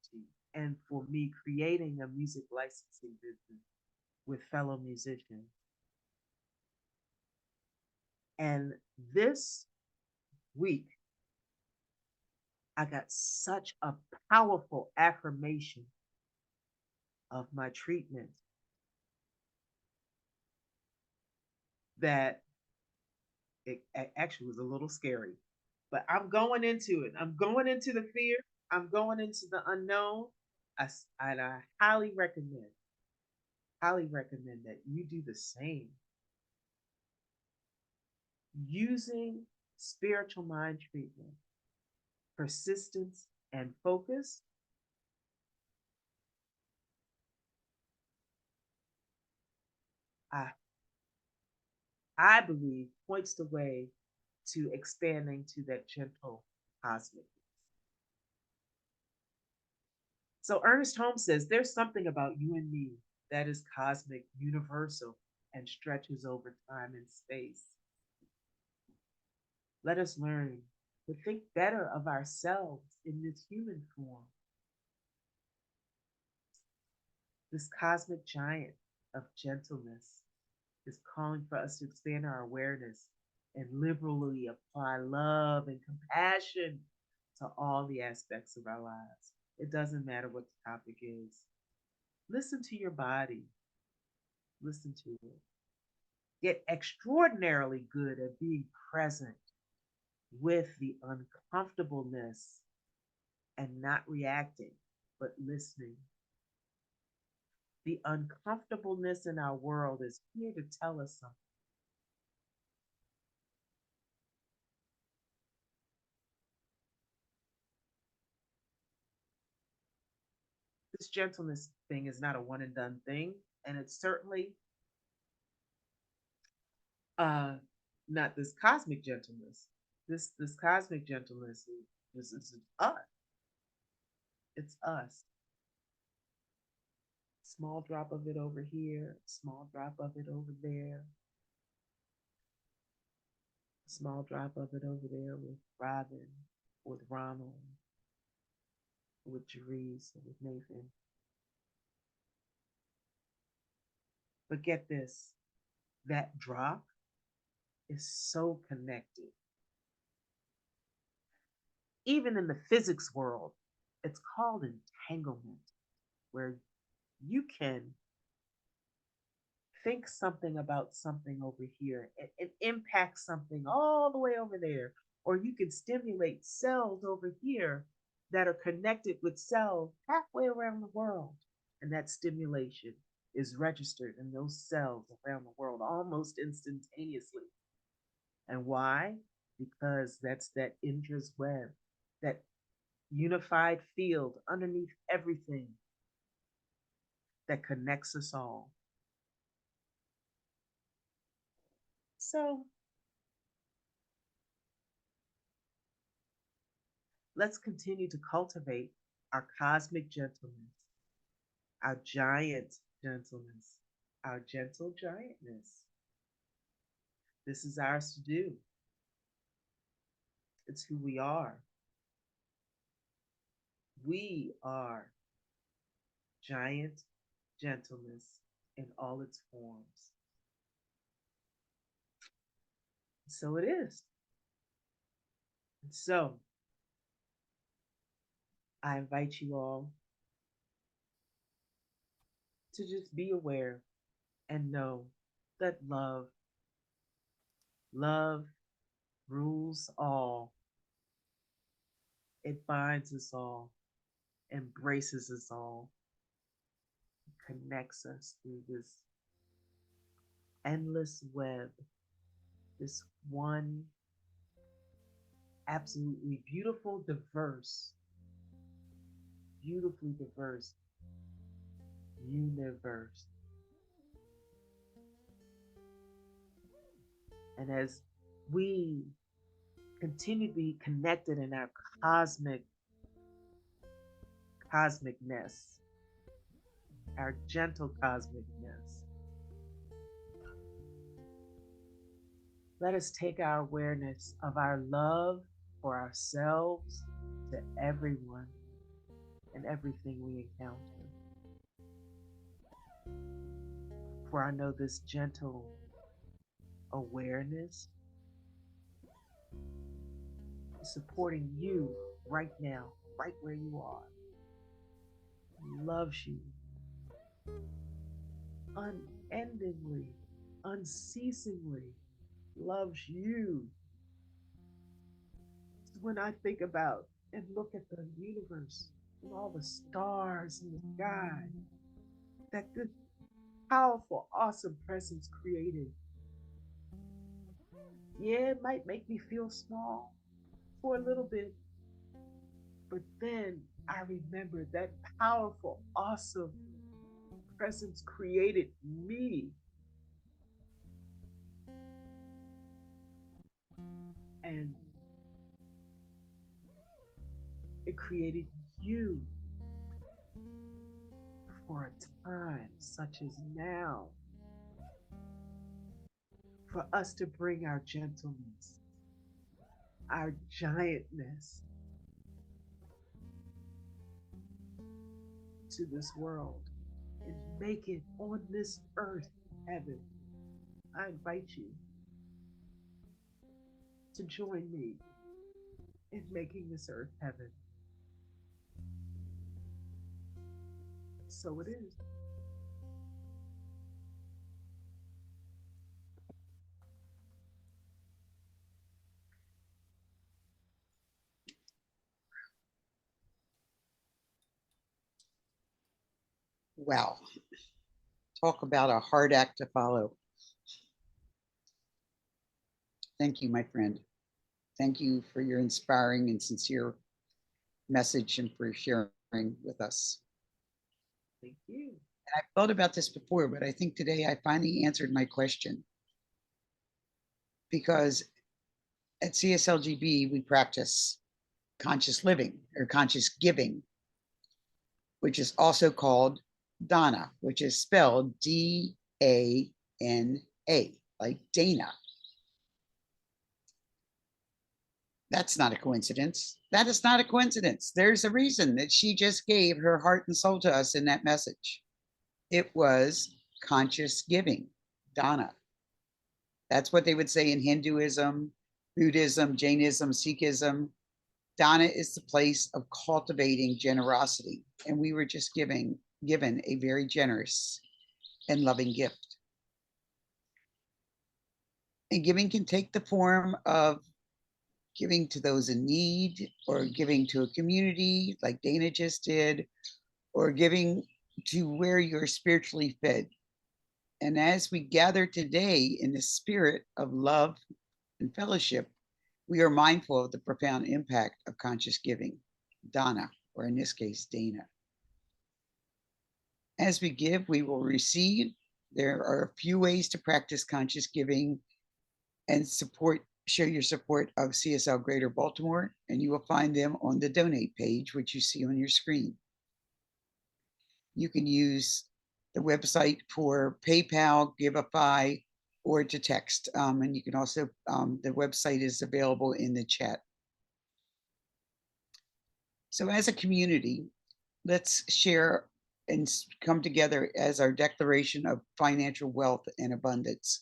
community. And for me, creating a music licensing business with fellow musicians. And this week, I got such a powerful affirmation of my treatment that it actually was a little scary. But I'm going into it. I'm going into the fear. I'm going into the unknown. And I highly recommend that you do the same. Using spiritual mind treatment, persistence, and focus, I, I believe points the way to expanding to that gentle cosmic. So Ernest Holmes says there's something about you and me that is cosmic, universal, and stretches over time and space. Let us learn to think better of ourselves in this human form. This cosmic giant of gentleness is calling for us to expand our awareness and liberally apply love and compassion to all the aspects of our lives. It doesn't matter what the topic is. Listen to your body. Listen to it. Get extraordinarily good at being present with the uncomfortableness and not reacting, but listening. The uncomfortableness in our world is here to tell us something. This gentleness thing is not a one and done thing, and it's certainly uh not this cosmic gentleness. This cosmic gentleness is us. It's us. Small drop of it over here, small drop of it over there, small drop of it over there with Robin, with Ronald, with Jerice, with Nathan. But get this, that drop is so connected. Even in the physics world, it's called entanglement, where you can think something about something over here and impact something all the way over there. Or you can stimulate cells over here that are connected with cells halfway around the world. And that stimulation is registered in those cells around the world almost instantaneously. And why? Because that's that Indra's web, that unified field underneath everything that connects us all. So let's continue to cultivate our cosmic gentleness, our giant gentleness, our gentle giantness. This is ours to do. It's who we are. We are giant gentleness in all its forms. So it is. And so I invite you all to just be aware and know that love rules all. It binds us all, embraces us all, connects us through this endless web, this one absolutely beautifully diverse universe. And as we continue to be connected in our cosmic-ness, our gentle cosmic-ness, let us take our awareness of our love for ourselves to everyone and everything we encounter. For I know this gentle awareness is supporting you right now, right where you are. Loves you unendingly, unceasingly, loves you. When I think about and look at the universe and all the stars in the sky that this powerful, awesome presence created, yeah, it might make me feel small for a little bit, but then I remember that powerful, awesome presence created me. And it created you for a time such as now, for us to bring our gentleness, our giantness to this world and make it on this earth heaven. I invite you to join me in making this earth heaven. So it is. Wow. Talk about a hard act to follow. Thank you, my friend. Thank you for your inspiring and sincere message and for sharing with us. Thank you. I've thought about this before, but I think today I finally answered my question. Because at CSLGB, we practice conscious living or conscious giving, which is also called Dana, which is spelled D-A-N-A, like Dana. That's not a coincidence. That is not a coincidence. There's a reason that she just gave her heart and soul to us in that message. It was conscious giving, Dana. That's what they would say in Hinduism, Buddhism, Jainism, Sikhism. Dana is the place of cultivating generosity. And we were just given a very generous and loving gift. And giving can take the form of giving to those in need, or giving to a community like Dana just did, or giving to where you're spiritually fed. And as we gather today in the spirit of love and fellowship, we are mindful of the profound impact of conscious giving, Dana, or in this case, Dana. As we give, we will receive. There are a few ways to practice conscious giving and show your support of CSL Greater Baltimore, and you will find them on the donate page, which you see on your screen. You can use the website for PayPal, Giveify, or to text. And you can also, the website is available in the chat. So as a community, let's share and come together as our declaration of financial wealth and abundance.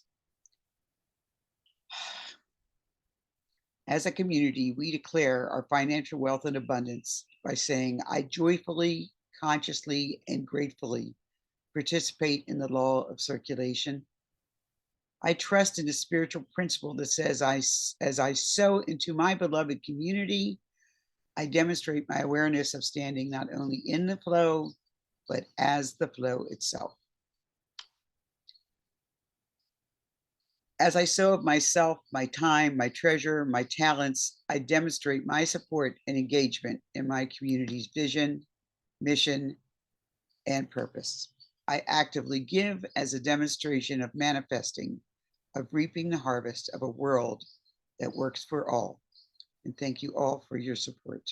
As a community, we declare our financial wealth and abundance by saying, I joyfully, consciously, and gratefully participate in the law of circulation. I trust in the spiritual principle that says, as I sow into my beloved community, I demonstrate my awareness of standing not only in the flow, but as the flow itself. As I sow of myself, my time, my treasure, my talents, I demonstrate my support and engagement in my community's vision, mission, and purpose. I actively give as a demonstration of manifesting, of reaping the harvest of a world that works for all. And thank you all for your support.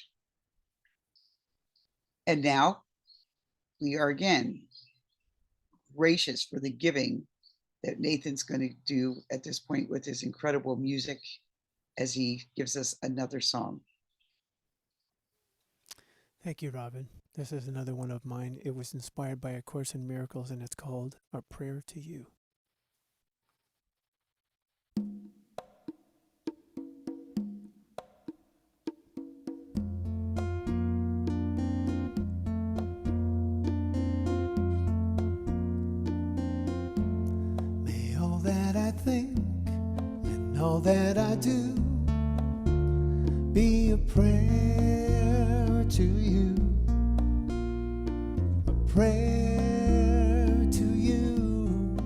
And now we are again gracious for the giving that Nathan's going to do at this point with his incredible music as he gives us another song. Thank you, Robin. This is another one of mine. It was inspired by A Course in Miracles, and it's called A Prayer to You. May all that I think and all that I do be a prayer to you, a prayer to you,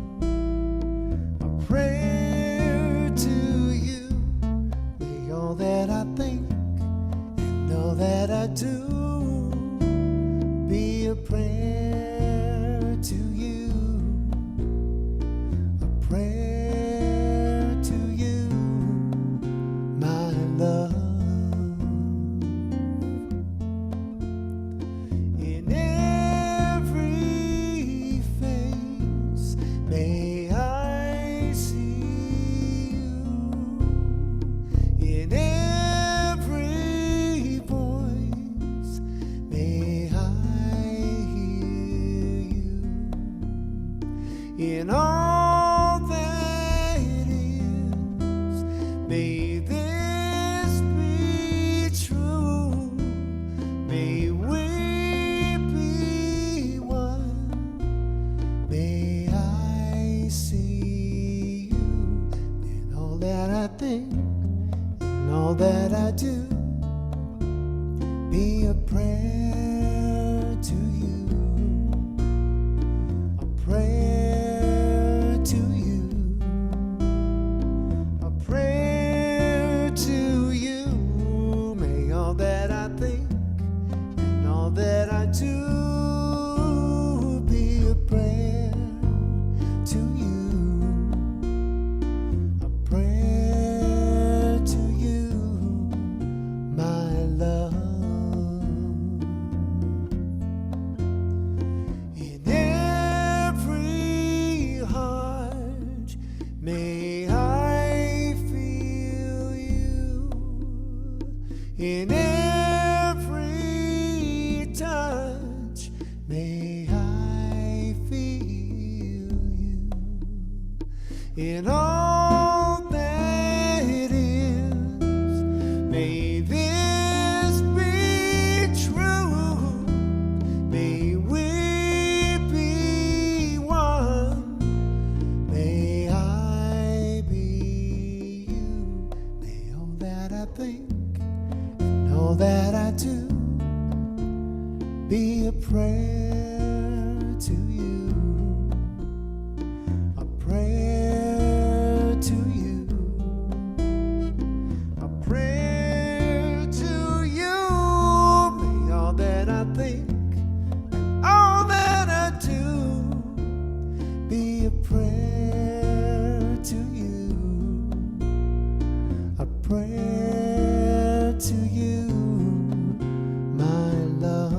a prayer to you. May all that I think and all that I do be a prayer to you, a prayer to you, my love. In every think, in all that I do, be a prayer to you, a prayer to you, a prayer to you. May all that I think and all that I do be a prayer to you, a prayer to you, my love. In every heart may I feel you, in every touch may I feel you, in all that is may this be true, may we be one, may I be you, may all that I think and all that I do be a prayer to you, a prayer to you, a prayer to you. May all that I think and all that I do be a prayer to you, a prayer to you, my love.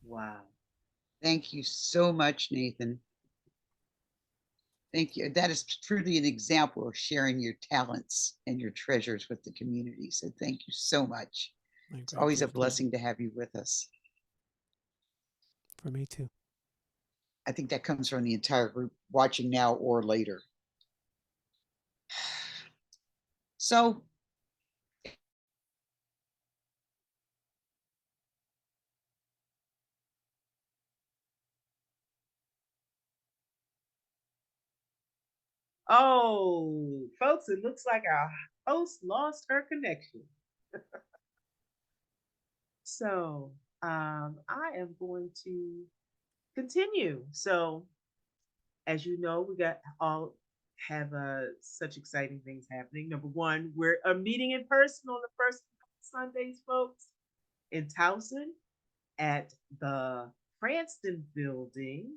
Wow. Thank you so much, Nathan. Thank you. That is truly an example of sharing your talents and your treasures with the community. So thank you so much. It's always a blessing to have you with us. For me too. I think that comes from the entire group watching now or later. So Oh, folks, it looks like our host lost her connection. So I am going to continue. So as you know, we got all have such exciting things happening. Number one, we're meeting in person on the first Sundays, folks, in Towson at the Cranston Building,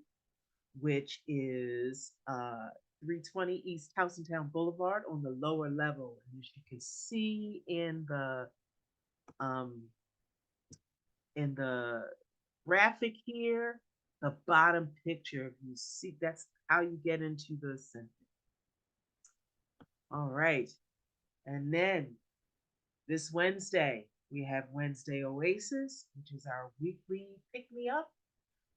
which is 320 East Towsontown Boulevard on the lower level. And as you can see um, in the graphic here, the bottom picture, if you see, that's how you get into the center. All right. And then this Wednesday, we have Wednesday Oasis, which is our weekly pick me up.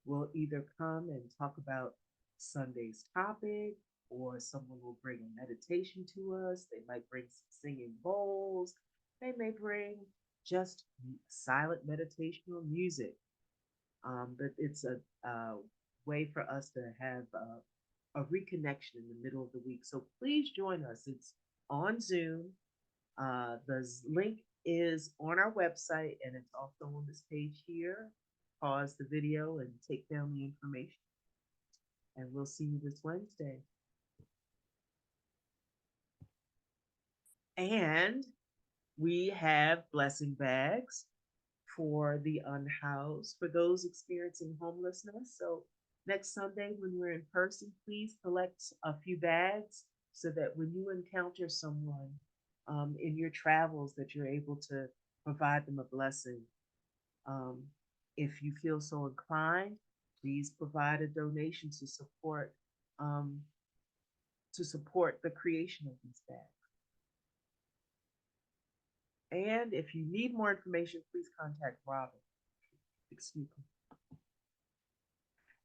We'll either come and talk about Sunday's topic, or someone will bring a meditation to us. They might bring some singing bowls. They may bring just silent meditation or music. But it's a way for us to have a reconnection in the middle of the week. So please join us. It's on Zoom. The link is on our website, and it's also on this page here. Pause the video and take down the information. And we'll see you this Wednesday. And we have blessing bags for the unhoused, for those experiencing homelessness. So next Sunday, when we're in person, please collect a few bags so that when you encounter someone in your travels, that you're able to provide them a blessing. If you feel so inclined, please provide a donation to support the creation of these bags. And if you need more information, please contact Robin. Excuse me.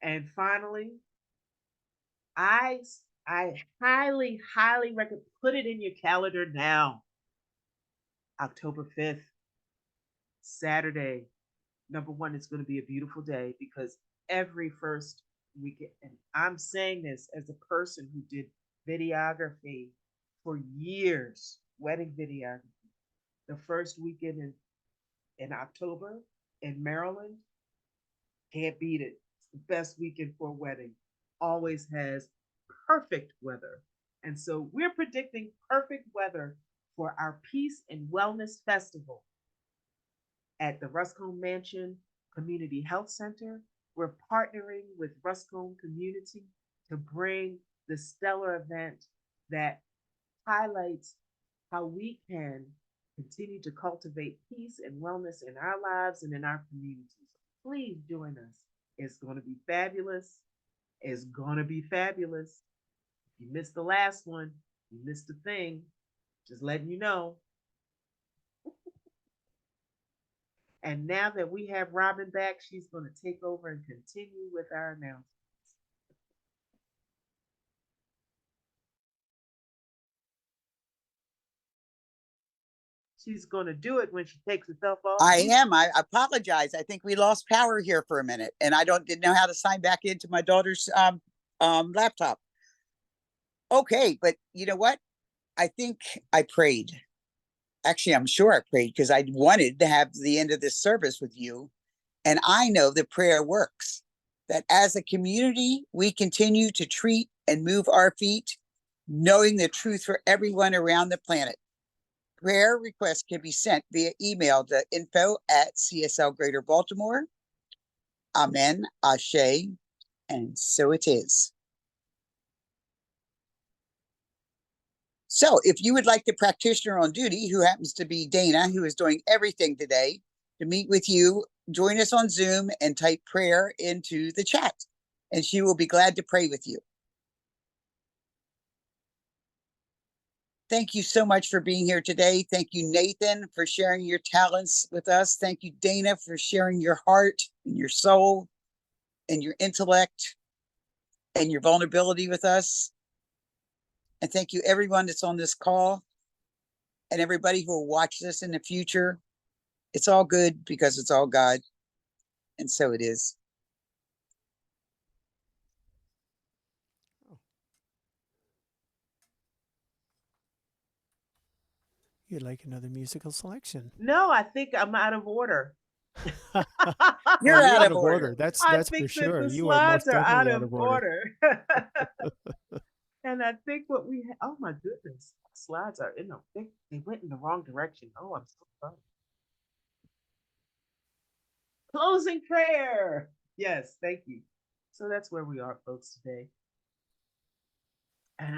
And finally, I I highly, highly recommend, put it in your calendar now. October 5th, Saturday. Number one, it's going to be a beautiful day because every first weekend, and I'm saying this as a person who did videography for years, wedding videography. The first weekend in October in Maryland, can't beat it. It's the best weekend for a wedding. Always has perfect weather. And so we're predicting perfect weather for our Peace and Wellness Festival at the Ruscombe Mansion Community Health Center. We're partnering with Ruscombe Community to bring the stellar event that highlights how we can continue to cultivate peace and wellness in our lives and in our communities. Please join us. It's going to be fabulous. It's going to be fabulous. If you missed the last one, you missed a thing. Just letting you know. And now that we have Robin back, she's going to take over and continue with our announcements. She's going to do it when she takes herself off. I am. I apologize. I think we lost power here for a minute, and I didn't know how to sign back into my daughter's laptop. Okay, but you know what? I think I prayed. Actually, I'm sure I prayed because I wanted to have the end of this service with you. And I know that prayer works, that as a community, we continue to treat and move our feet, knowing the truth for everyone around the planet. Prayer requests can be sent via email to info@CSL Greater Baltimore. Amen, Ashe, and so it is. So if you would like the practitioner on duty, who happens to be Dana, who is doing everything today, to meet with you, join us on Zoom and type prayer into the chat, and she will be glad to pray with you. Thank you so much for being here today. Thank you, Nathan, for sharing your talents with us. Thank you, Dana, for sharing your heart and your soul and your intellect and your vulnerability with us. And thank you, everyone that's on this call and everybody who will watch this in the future. It's all good because it's all God. And so it is. You'd like another musical selection? No, I think I'm out of order. You're out of order. That's I for think that sure. the You are most slides are out definitely out of of order. And I think what we oh my goodness, slides are in they went in the wrong direction. Oh, I'm so sorry. Closing prayer. Yes, thank you. So that's where we are, folks, today. And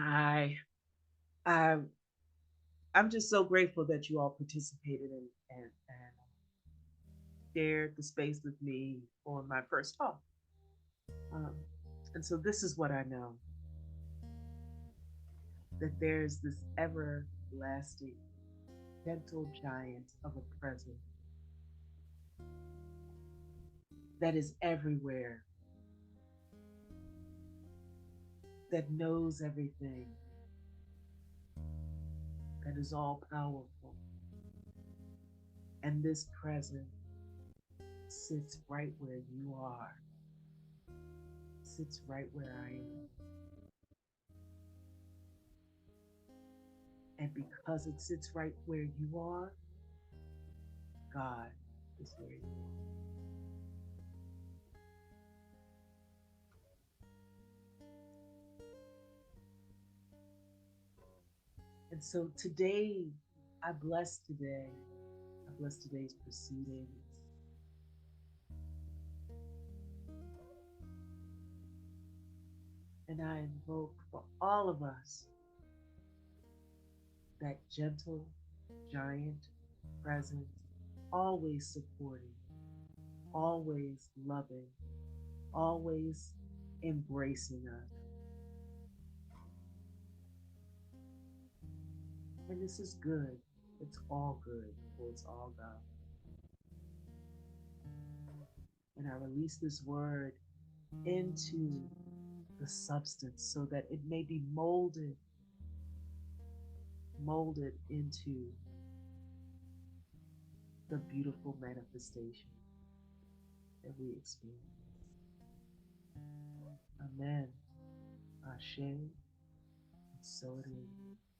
I'm just so grateful that you all participated and shared the space with me for my first talk. And so this is what I know, that there's this everlasting, gentle giant of a presence that is everywhere, that knows everything, that is all powerful. And this presence sits right where you are, sits right where I am. And because it sits right where you are, God is where you are. And so today, I bless today. I bless today's proceedings. And I invoke for all of us that gentle giant presence, always supporting, always loving, always embracing us. And this is good. It's all good, for it's all God. And I release this word into the substance so that it may be molded into the beautiful manifestation that we experience. Amen. Ashe. And so it is.